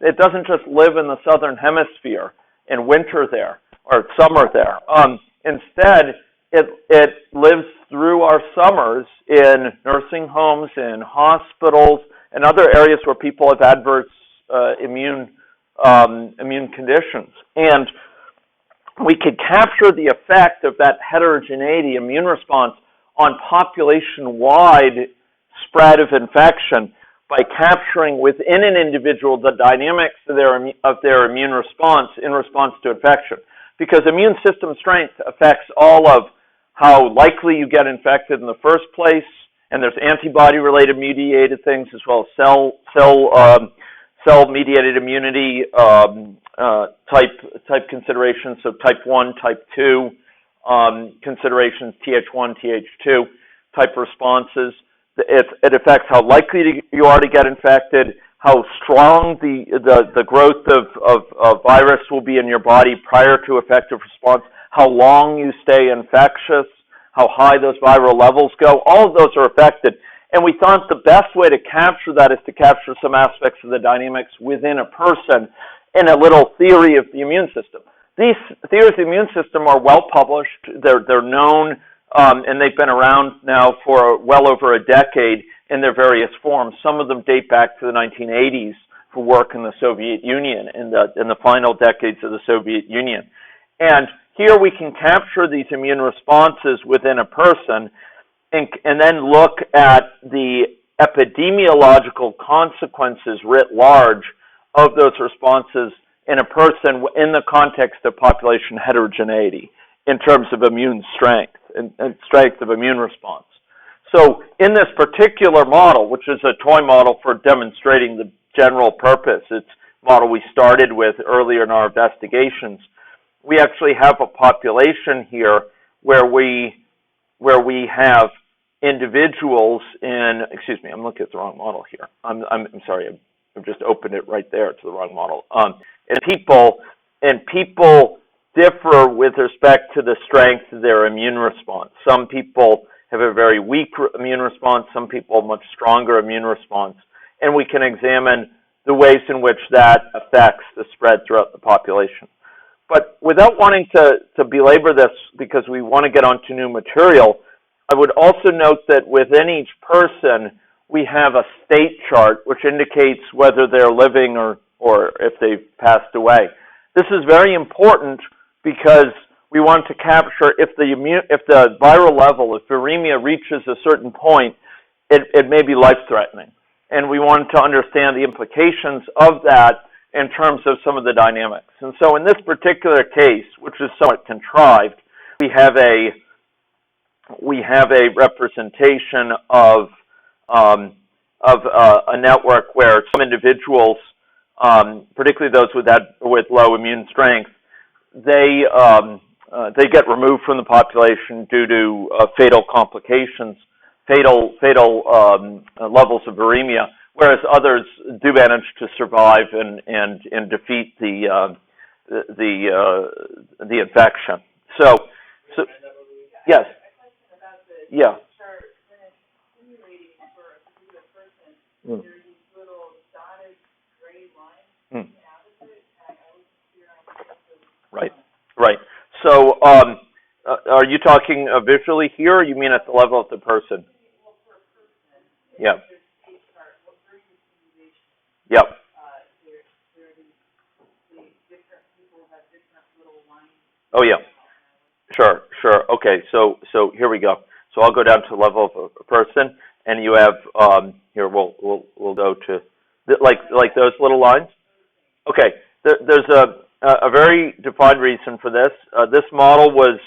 It doesn't just live in the southern hemisphere in winter there or summer there. Instead, it lives through our summers in nursing homes, in hospitals, and other areas where people have adverse immune conditions. And we could capture the effect of that heterogeneity immune response on population-wide spread of infection by capturing within an individual the dynamics of their immune response in response to infection. Because immune system strength affects all of how likely you get infected in the first place, and there's antibody-related mediated things as well as cell-mediated immunity, type considerations, so type 1, type 2 considerations, Th1, Th2 type responses. It affects how likely you are to get infected, how strong the growth of virus will be in your body prior to effective response, how long you stay infectious, how high those viral levels go. All of those are affected. And we thought the best way to capture that is to capture some aspects of the dynamics within a person in a little theory of the immune system. These theories of the immune system are well published. They're known, and they've been around now for well over a decade in their various forms. Some of them date back to the 1980s for work in the Soviet Union, in the final decades of the Soviet Union. And here we can capture these immune responses within a person and then look at the epidemiological consequences writ large of those responses in a person in the context of population heterogeneity in terms of immune strength and strength of immune response. So in this particular model, which is a toy model for demonstrating the general purpose, it's a model we started with earlier in our investigations, we actually have a population here where we have individuals in, excuse me, I'm looking at the wrong model here. I'm sorry, I've just opened it right there to the wrong model. And people differ with respect to the strength of their immune response. Some people have a very weak immune response, some people a much stronger immune response, and we can examine the ways in which that affects the spread throughout the population. But without wanting to belabor this, because we want to get onto new material, I would also note that within each person, we have a state chart which indicates whether they're living or if they've passed away. This is very important because we want to capture if the viral level, if viremia reaches a certain point, it may be life-threatening. And we want to understand the implications of that in terms of some of the dynamics. And so in this particular case, which is somewhat contrived, we have a representation of a network where some individuals, particularly those with low immune strength, they get removed from the population due to fatal complications, fatal levels of viremia, whereas others do manage to survive and defeat the infection. So yes, yeah. Mm. There's these little dotted gray lines out of it. Right. So, are you talking visually here, or you mean at the level of the person? Well, for a person, Yeah. there's a chart. Well, during the simulation, Yep. there are these different people have different little lines. Oh, yeah. Sure. Okay, so here we go. So I'll go down to the level of a person, and you have here. We'll go to like those little lines. Okay. There's a very defined reason for this. This model was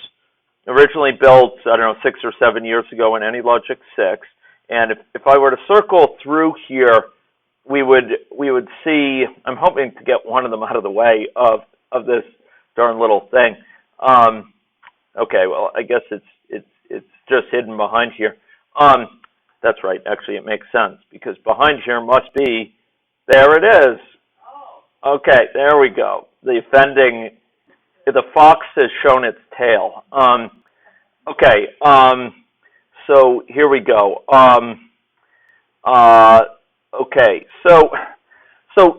originally built, 6 or 7 years ago in AnyLogic 6, and if I were to circle through here, we would see. I'm hoping to get one of them out of the way of this darn little thing. Okay, well, I guess it's just hidden behind here. That's right. Actually, it makes sense because behind here must be. There it is. Okay, there we go. The fox has shown its tail. Okay, so here we go. Okay, so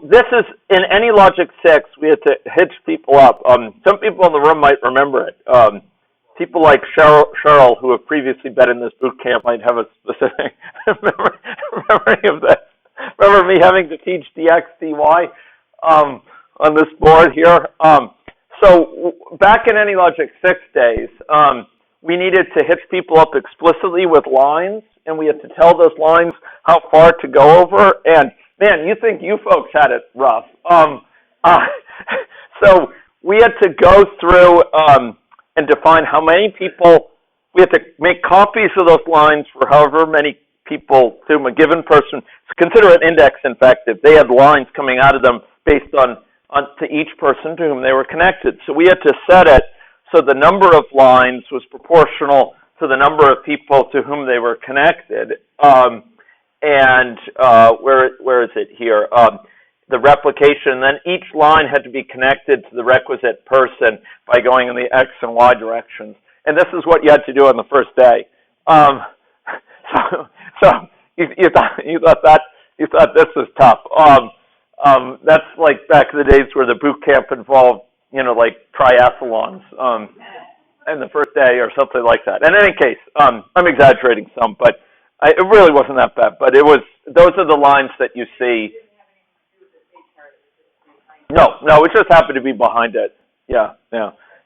this is in AnyLogic 6. We had to hitch people up. Some people in the room might remember it. People like Cheryl, who have previously been in this boot camp, might have a specific memory of this. Remember me having to teach dx, dy on this board here? So back in AnyLogic 6 days, we needed to hitch people up explicitly with lines, and we had to tell those lines how far to go over. And man, you think you folks had it rough. So we had to go through and define how many people. We had to make copies of those lines for however many people to a given person. So consider an index infected. They had lines coming out of them based on to each person to whom they were connected. So we had to set it so the number of lines was proportional to the number of people to whom they were connected. Where is it here? The replication, and then each line had to be connected to the requisite person by going in the X and Y directions. And this is what you had to do on the first day. So you thought this was tough. That's like back in the days where the boot camp involved, like triathlons, and the first day or something like that. In any case, I'm exaggerating some, but it really wasn't that bad. But those are the lines that you see. No, it just happened to be behind it. Yeah.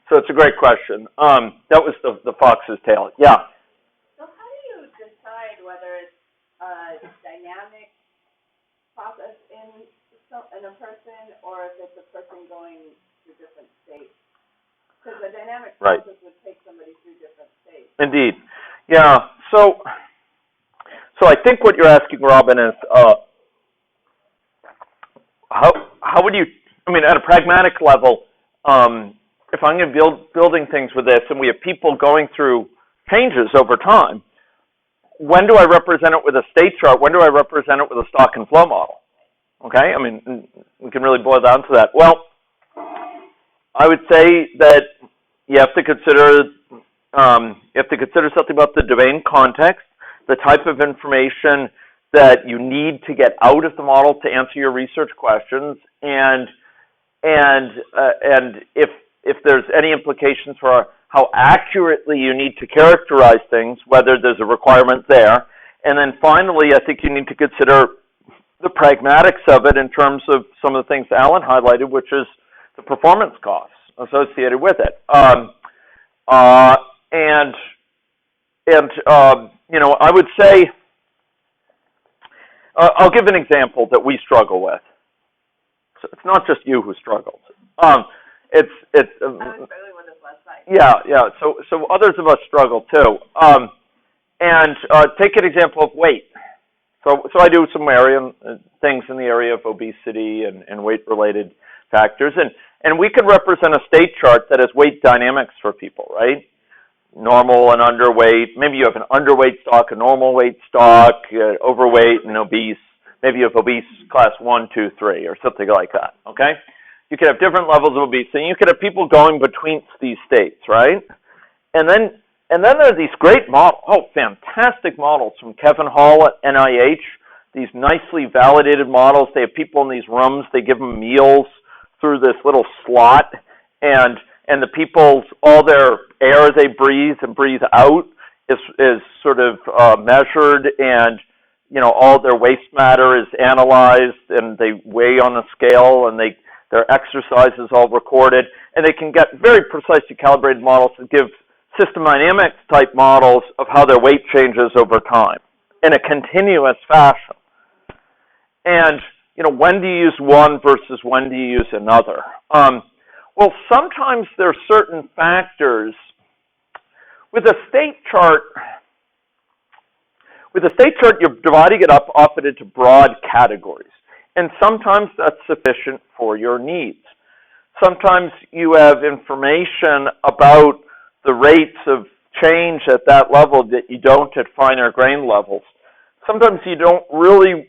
So it's a great question. That was the fox's tail. Yeah. So how do you decide whether it's a dynamic process in a person or if it's a person going through different states? Because a dynamic process would take somebody through different states. Indeed. Yeah. So I think what you're asking, Robin, is how would you? I mean, at a pragmatic level, if I'm going to be building things with this, and we have people going through changes over time, when do I represent it with a state chart? When do I represent it with a stock and flow model? Okay, I mean, we can really boil down to that. Well, I would say that you have to consider something about the domain context, the type of information that you need to get out of the model to answer your research questions, and if there's any implications for how accurately you need to characterize things, whether there's a requirement there. And then finally, I think you need to consider the pragmatics of it in terms of some of the things Alan highlighted, which is the performance costs associated with it. I would say, I'll give an example that we struggle with. So it's not just you who struggles. I was struggling with this last night. Yeah. So others of us struggle too. Take an example of weight. So I do some things in the area of obesity and weight-related factors, and we could represent a state chart that has weight dynamics for people, right? Normal and underweight. Maybe you have an underweight stock, a normal weight stock, overweight and obese. Maybe you have obese class 1, 2, 3, or something like that, okay? You could have different levels of obesity. You could have people going between these states, right? And then there are these great models, fantastic models from Kevin Hall at NIH, these nicely validated models. They have people in these rooms. They give them meals through this little slot, and the people's, all their air they breathe and breathe out is sort of measured, and all their waste matter is analyzed, and they weigh on a scale, and their exercise is all recorded, and they can get very precisely calibrated models that give system dynamics type models of how their weight changes over time in a continuous fashion. And when do you use one versus when do you use another? Well, sometimes there are certain factors with a state chart. With a state chart, you're dividing it up often into broad categories, and sometimes that's sufficient for your needs. Sometimes you have information about the rates of change at that level that you don't at finer grain levels. Sometimes you don't really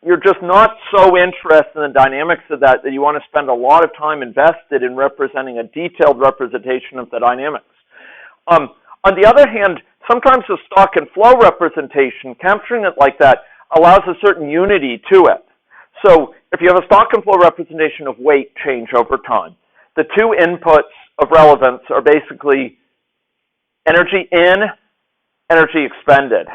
you're just not so interested in the dynamics of that you want to spend a lot of time invested in representing a detailed representation of the dynamics. On the other hand, sometimes the stock and flow representation, capturing it like that, allows a certain unity to it. So if you have a stock and flow representation of weight change over time, the two inputs of relevance are basically energy in, energy expended,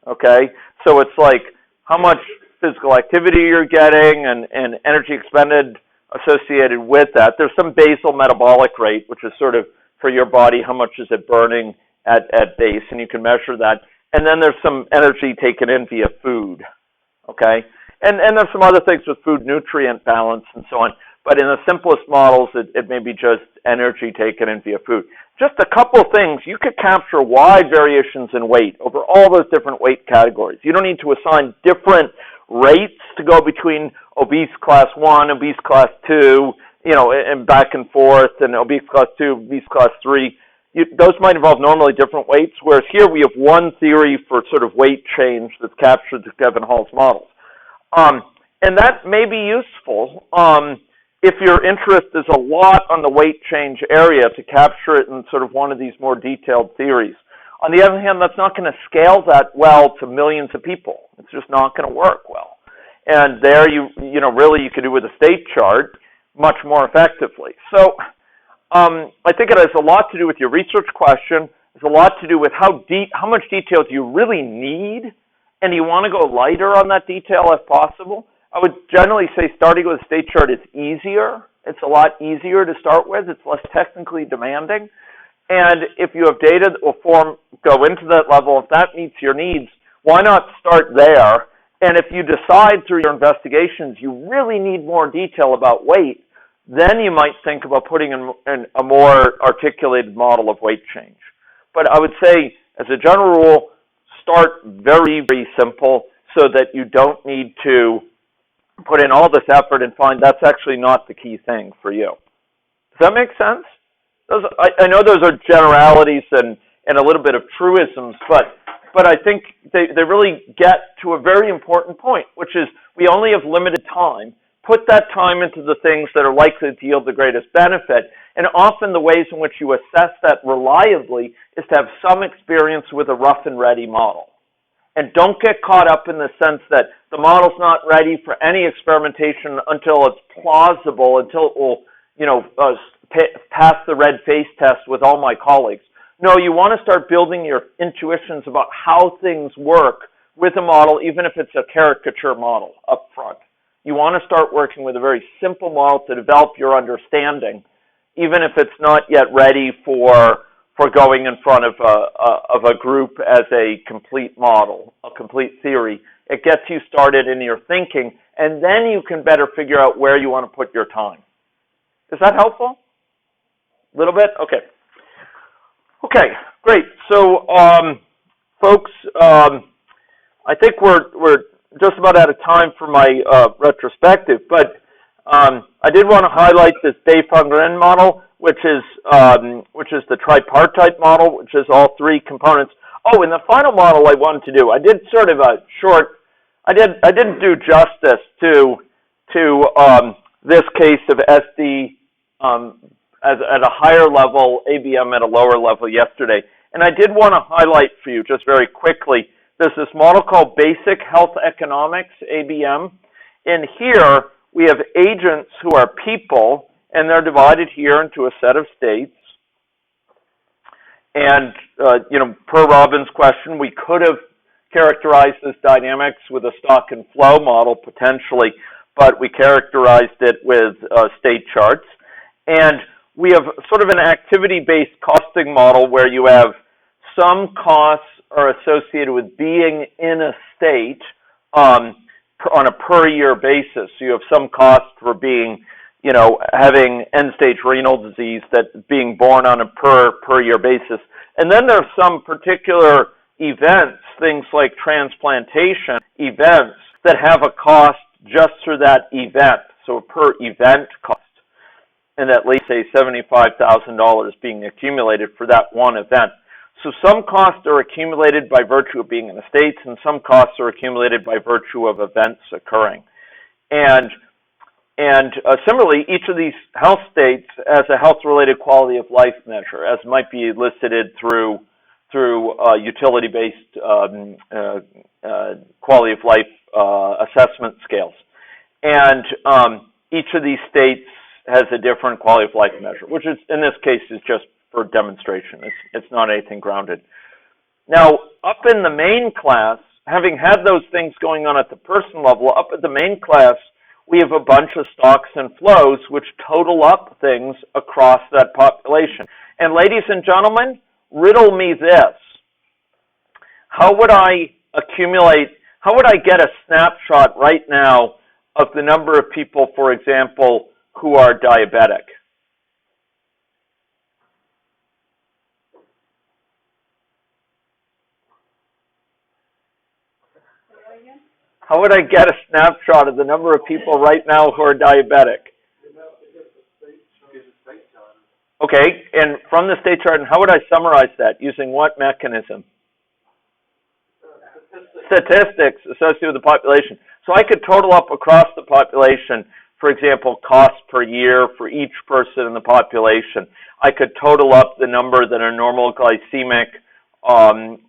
okay? So it's like how much physical activity you're getting and energy expended associated with that. There's some basal metabolic rate, which is sort of for your body, how much is it burning at base, and you can measure that. And then there's some energy taken in via food, okay? And there's some other things with food-nutrient balance and so on. But in the simplest models, it may be just energy taken in via food. Just a couple of things. You could capture wide variations in weight over all those different weight categories. You don't need to assign different rates to go between obese class 1, obese class 2, and back and forth, and obese class 2, obese class 3. Those might involve normally different weights, whereas here we have one theory for sort of weight change that's captured through Kevin Hall's models. And that may be useful if your interest is a lot on the weight change area to capture it in sort of one of these more detailed theories. On the other hand, that's not going to scale that well to millions of people. It's just not going to work well. And there really you could do with a state chart much more effectively. So I think it has a lot to do with your research question. It's a lot to do with how much detail do you really need, and do you want to go lighter on that detail if possible? I would generally say starting with a state chart is easier. It's a lot easier to start with. It's less technically demanding. And if you have data that will go into that level, if that meets your needs, why not start there? And if you decide through your investigations you really need more detail about weight, then you might think about putting in a more articulated model of weight change. But I would say, as a general rule, start very, very simple so that you don't need to put in all this effort and find that's actually not the key thing for you. Does that make sense? I know those are generalities and a little bit of truisms, but I think they really get to a very important point, which is we only have limited time. Put that time into the things that are likely to yield the greatest benefit, and often the ways in which you assess that reliably is to have some experience with a rough and ready model. And don't get caught up in the sense that the model's not ready for any experimentation until it's plausible, until it will, pass the red face test with all my colleagues. No, you want to start building your intuitions about how things work with a model, even if it's a caricature model up front. You want to start working with a very simple model to develop your understanding, even if it's not yet ready for going in front of a group as a complete model, a complete theory. It gets you started in your thinking, and then you can better figure out where you want to put your time. Is that helpful? A little bit? Okay. Okay, great. So, folks, I think we're just about out of time for my retrospective, but I did want to highlight this Day-Funger-In model, which is the tripartite model, which is all three components. Oh, and the final model I wanted to do, I did sort of a short. I didn't do justice to this case of SD at a higher level, ABM at a lower level yesterday, and I did want to highlight for you just very quickly. There's this model called Basic Health Economics, ABM. And here we have agents who are people, and they're divided here into a set of states. And, per Robin's question, we could have characterized this dynamics with a stock and flow model potentially, but we characterized it with state charts. And we have sort of an activity-based costing model where you have some costs are associated with being in a state on a per year basis. So you have some cost for being, having end-stage renal disease, that being born on a per year basis. And then there are some particular events, things like transplantation events, that have a cost just for that event, so a per event cost. And at least, say, $75,000 being accumulated for that one event. So some costs are accumulated by virtue of being in the states, and some costs are accumulated by virtue of events occurring. And similarly, each of these health states has a health-related quality of life measure, as might be elicited through utility-based quality of life assessment scales. And each of these states has a different quality of life measure, which is, in this case, is just for demonstration. It's not anything grounded. Now, up in the main class, having had those things going on at the person level, up at the main class, we have a bunch of stocks and flows which total up things across that population. And ladies and gentlemen, riddle me this. How would I get a snapshot right now of the number of people, for example, who are diabetic? How would I get a snapshot of the number of people right now who are diabetic? Okay, and from the state chart, and how would I summarize that? Using what mechanism? Statistics associated with the population. So I could total up across the population, for example, cost per year for each person in the population. I could total up the number that are normal glycemic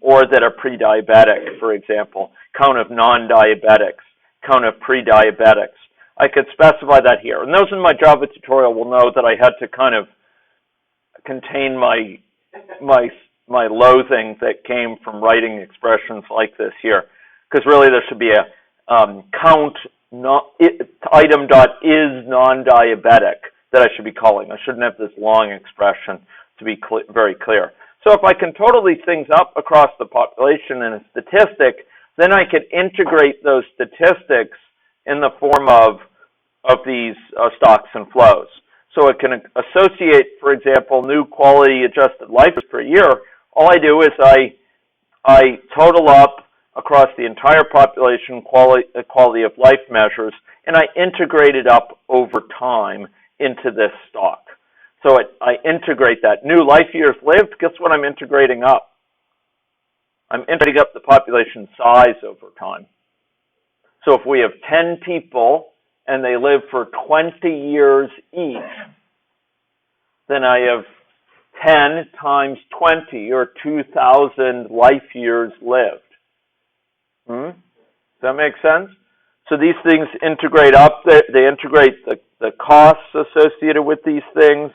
or that are pre-diabetic, for example, count of non-diabetics, count of pre-diabetics. I could specify that here. And those in my Java tutorial will know that I had to kind of contain my loathing that came from writing expressions like this here, because really there should be a count item dot is non-diabetic that I should be calling. I shouldn't have this long expression, to be very clear. So if I can total these things up across the population in a statistic, then I could integrate those statistics in the form of these stocks and flows. So it can associate, for example, new quality adjusted life per year. All I do is I total up across the entire population quality of life measures, and I integrate it up over time into this stock. So I integrate that. New life years lived, guess what I'm integrating up? I'm integrating up the population size over time. So if we have 10 people and they live for 20 years each, then I have 10 times 20, or 2,000 life years lived. Does that make sense? So these things integrate up. They integrate the costs associated with these things.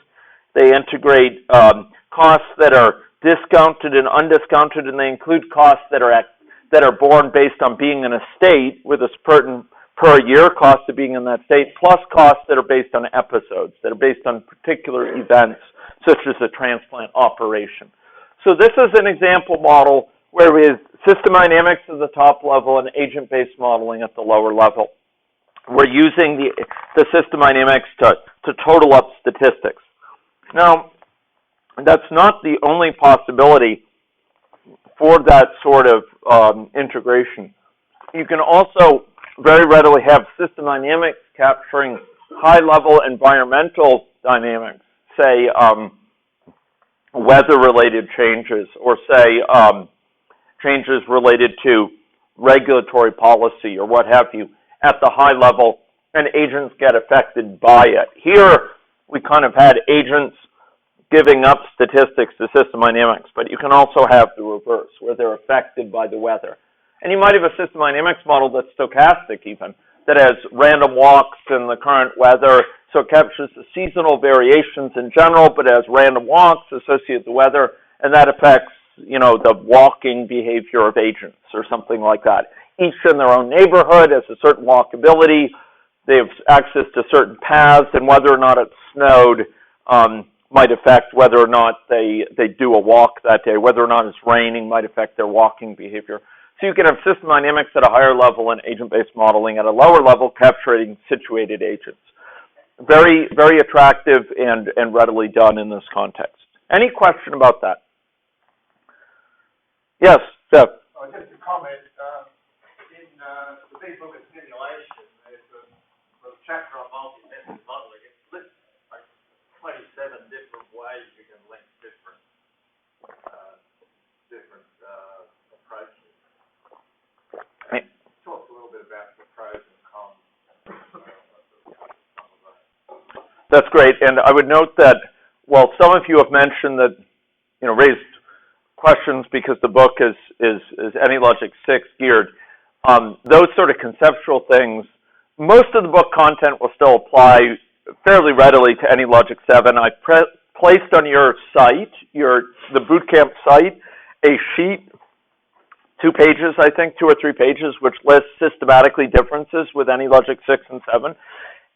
They integrate costs that are discounted and undiscounted, and they include costs that are borne based on being in a state with a certain per year cost of being in that state, plus costs that are based on episodes, that are based on particular events, such as a transplant operation. So this is an example model where we have system dynamics at the top level and agent-based modeling at the lower level. We're using the system dynamics to total up statistics. Now, that's not the only possibility for that sort of integration. You can also very readily have system dynamics capturing high-level environmental dynamics, say weather-related changes, or say changes related to regulatory policy or what have you at the high level, and agents get affected by it. Here, we kind of had agents giving up statistics to system dynamics, but you can also have the reverse, where they're affected by the weather. And you might have a system dynamics model that's stochastic even, that has random walks in the current weather, so it captures the seasonal variations in general, but has random walks associated with the weather, and that affects, the walking behavior of agents or something like that. Each in their own neighborhood has a certain walkability. They have access to certain paths, and whether or not it snowed might affect whether or not they do a walk that day. Whether or not it's raining might affect their walking behavior. So you can have system dynamics at a higher level and agent-based modeling at a lower level, capturing situated agents. Very, very attractive and readily done in this context. Any question about that? Yes, Jeff. Just a comment. In the big book of simulation, there's a chapter on multi-method modeling. It lists like 27 different ways you can link different approaches. Talk a little bit about the pros and cons. That's great, and I would note that while some of you have mentioned that, raised questions because the book is AnyLogic 6 geared, those sort of conceptual things, most of the book content will still apply fairly readily to AnyLogic 7. I placed on your site, the bootcamp site, a sheet, 2 pages, I think, 2 or 3 pages, which lists systematically differences with AnyLogic 6 and 7.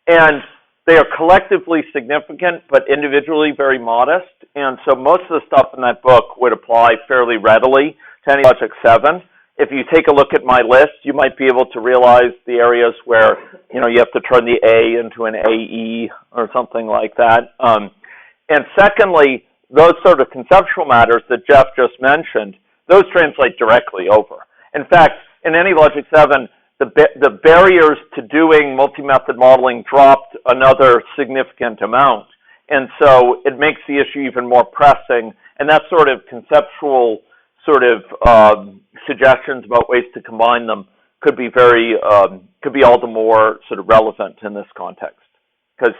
And they are collectively significant, but individually very modest. And so most of the stuff in that book would apply fairly readily to AnyLogic 7. If you take a look at my list, you might be able to realize the areas where, you have to turn the A into an AE or something like that. And secondly, those sort of conceptual matters that Jeff just mentioned, those translate directly over. In fact, in AnyLogic 7, the barriers to doing multi-method modeling dropped another significant amount. And so it makes the issue even more pressing. And that sort of conceptual sort of suggestions about ways to combine them could be all the more sort of relevant in this context, because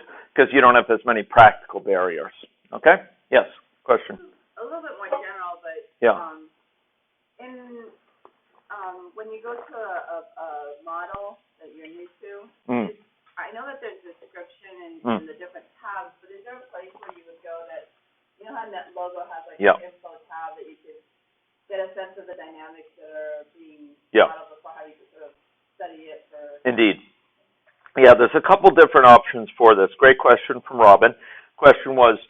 you don't have as many practical barriers. Okay? Yes, question. A little bit more general, but Yeah. When you go to a model that you're new to, I know that there's a description and the different tabs, but is there a place where you would go that, you know how NetLogo has like an info tab that you could get a sense of the dynamics that are being modeled before, how you could sort of study it for... Indeed. Yeah, there's a couple different options for this. Great question from Robin. Question was,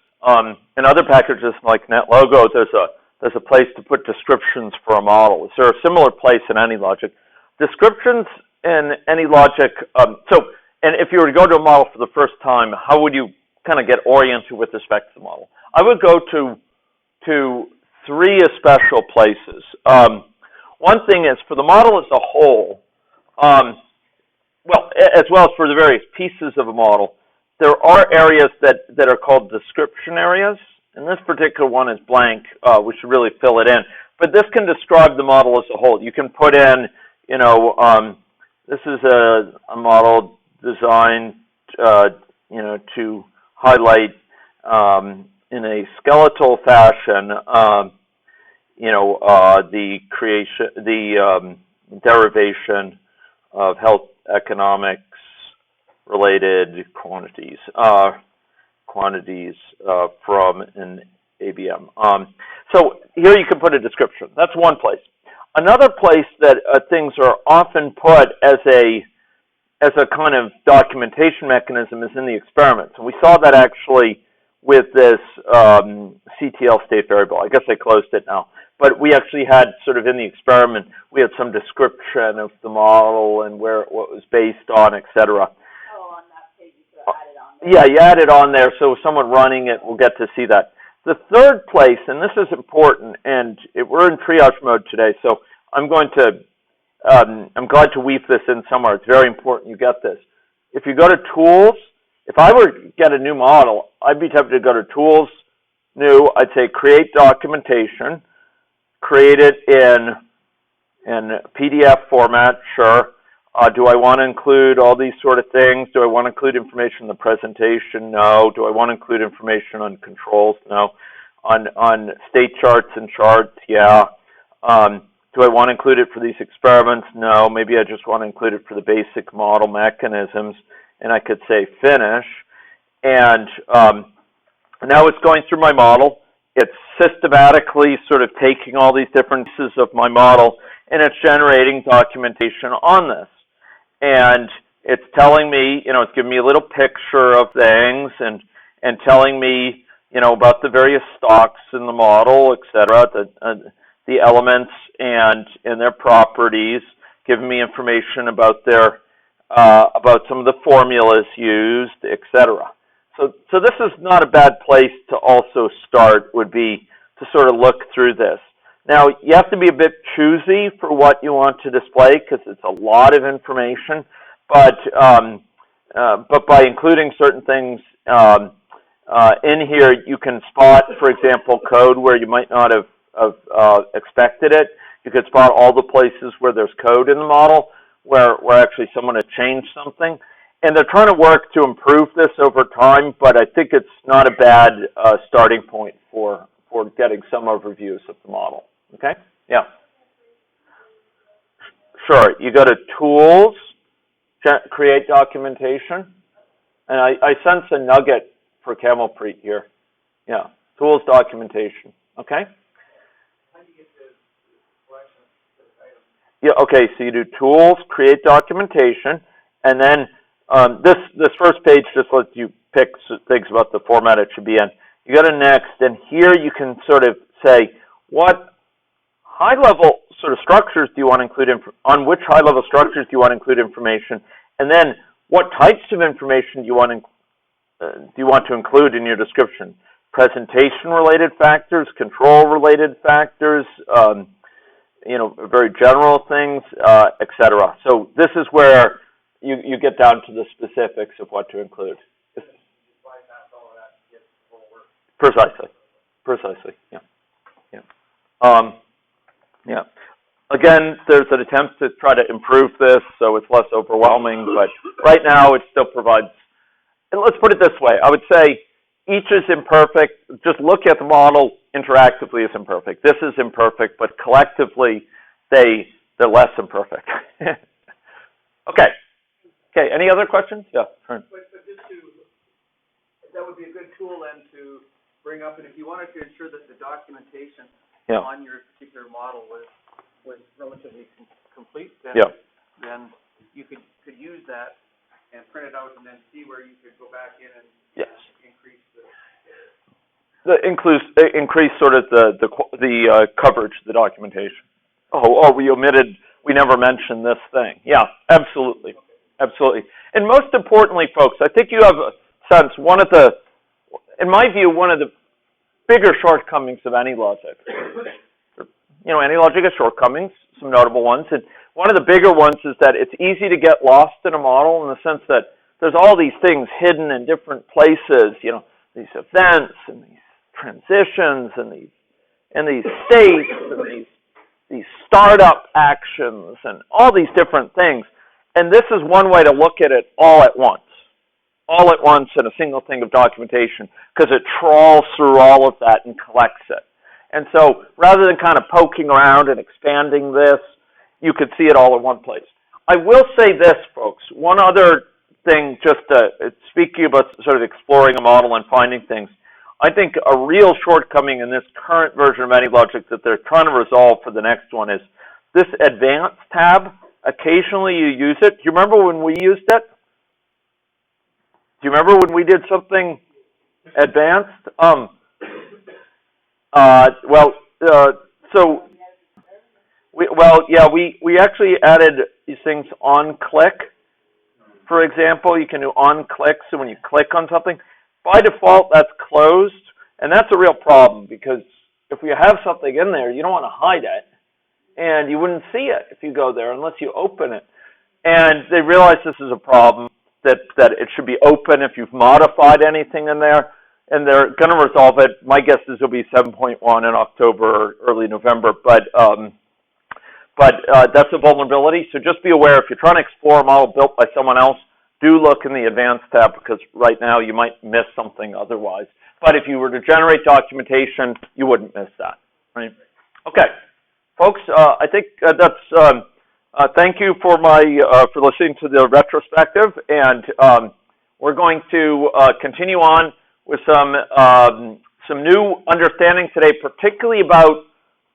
in other packages like NetLogo, there's a place to put descriptions for a model. Is there a similar place in AnyLogic? Descriptions in AnyLogic, and if you were to go to a model for the first time, how would you kind of get oriented with respect to the model? I would go to three special places. One thing is, for the model as a whole, as well as for the various pieces of a model, there are areas that are called description areas. And this particular one is blank. We should really fill it in. But this can describe the model as a whole. You can put in, this is a model designed, to highlight in a skeletal fashion, the creation, the derivation of health economics related quantities. From an ABM. So here you can put a description. That's one place. Another place that things are often put as a kind of documentation mechanism is in the experiments. And we saw that actually with this CTL state variable. I guess I closed it now. But we actually had sort of in the experiment, we had some description of the model and what was based on, et cetera. Yeah, you add it on there, so someone running it will get to see that. The third place, and this is important, and we're in triage mode today, so I'm glad to weave this in somewhere. It's very important you get this. If you go to Tools, if I were to get a new model, I'd be tempted to go to Tools, New. I'd say Create Documentation, create it in PDF format, sure. Do I want to include all these sort of things? Do I want to include information in the presentation? No. Do I want to include information on controls? No. On state charts and charts? Yeah. Do I want to include it for these experiments? No. Maybe I just want to include it for the basic model mechanisms. And I could say Finish. And now it's going through my model. It's systematically sort of taking all these different pieces of my model, and it's generating documentation on this. And it's telling me, it's giving me a little picture of things and telling me, about the various stocks in the model, et cetera, the elements and their properties, giving me information about about some of the formulas used, et cetera. So this is not a bad place to also start, would be to sort of look through this. Now, you have to be a bit choosy for what you want to display because it's a lot of information, but by including certain things in here, you can spot, for example, code where you might not have expected it. You could spot all the places where there's code in the model where actually someone had changed something. And they're trying to work to improve this over time, but I think it's not a bad starting point for getting some overviews of the model. Okay? Yeah. Sure. You go to Tools, Create Documentation, and I sense a nugget for Camelpreet here. Yeah. Tools, Documentation. Okay? How do you get the selection of items? Yeah. Okay. So you do Tools, Create Documentation, and then this first page just lets you pick things about the format it should be in. You go to Next, and here you can sort of say what high-level sort of structures do you want to include on which high-level structures do you want to include information, and then what types of information do you want to include in your description? Presentation-related factors, control-related factors, very general things, et cetera. So this is where you get down to the specifics of what to include. Precisely, yeah. Yeah. Again, there's an attempt to try to improve this so it's less overwhelming, but right now it still provides, and let's put it this way, I would say each is imperfect. Just look at the model interactively as imperfect. This is imperfect, but collectively they're less imperfect. Okay, any other questions? Yeah. But just that would be a good tool then to bring up, and if you wanted to ensure that the documentation on your particular model was relatively complete, then you could use that and print it out and then see where you could go back in and increase increase sort of the coverage, the documentation. We never mentioned this thing. Yeah, absolutely. Absolutely. And most importantly, folks, I think you have a sense, in my view, one of the bigger shortcomings of AnyLogic. AnyLogic has shortcomings, some notable ones, and one of the bigger ones is that it's easy to get lost in a model in the sense that there's all these things hidden in different places, these events and these transitions and these states and these startup actions and all these different things. And this is one way to look at it all at once in a single thing of documentation, because it trawls through all of that and collects it. And so rather than kind of poking around and expanding this, you could see it all in one place. I will say this, folks, one other thing, just speaking about sort of exploring a model and finding things. I think a real shortcoming in this current version of AnyLogic that they're trying to resolve for the next one is this advanced tab. Occasionally you use it. Do you remember when we used it? Do you remember when we did something advanced? We actually added these things on click. For example, you can do on click, so when you click on something, by default that's closed, and that's a real problem because if you have something in there, you don't want to hide it, and you wouldn't see it if you go there unless you open it. And they realize this is a problem, that it should be open if you've modified anything in there, and they're going to resolve it. My guess is it'll be 7.1 in October or early November, but that's a vulnerability. So just be aware, if you're trying to explore a model built by someone else, do look in the advanced tab, because right now you might miss something otherwise. But if you were to generate documentation, you wouldn't miss that, right? Okay, folks, I think that's. Thank you for listening to the retrospective, and we're going to continue on with some new understanding today, particularly about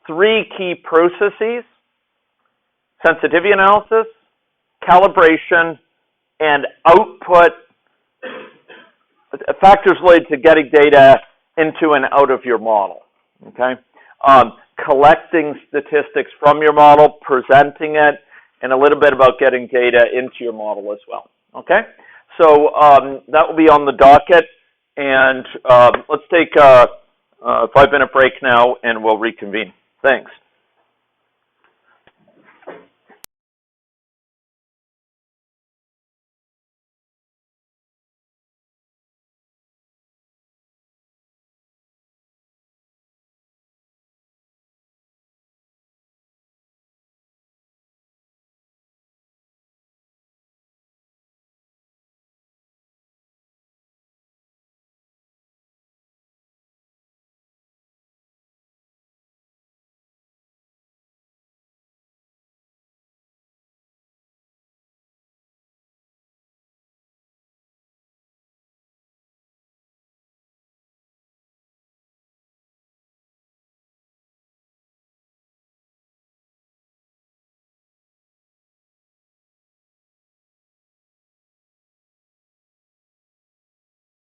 three key processes: sensitivity analysis, calibration, and output, factors related to getting data into and out of your model, okay? Collecting statistics from your model, presenting it, and a little bit about getting data into your model as well, okay? So that will be on the docket, and let's take a 5-minute break now, and we'll reconvene. Thanks.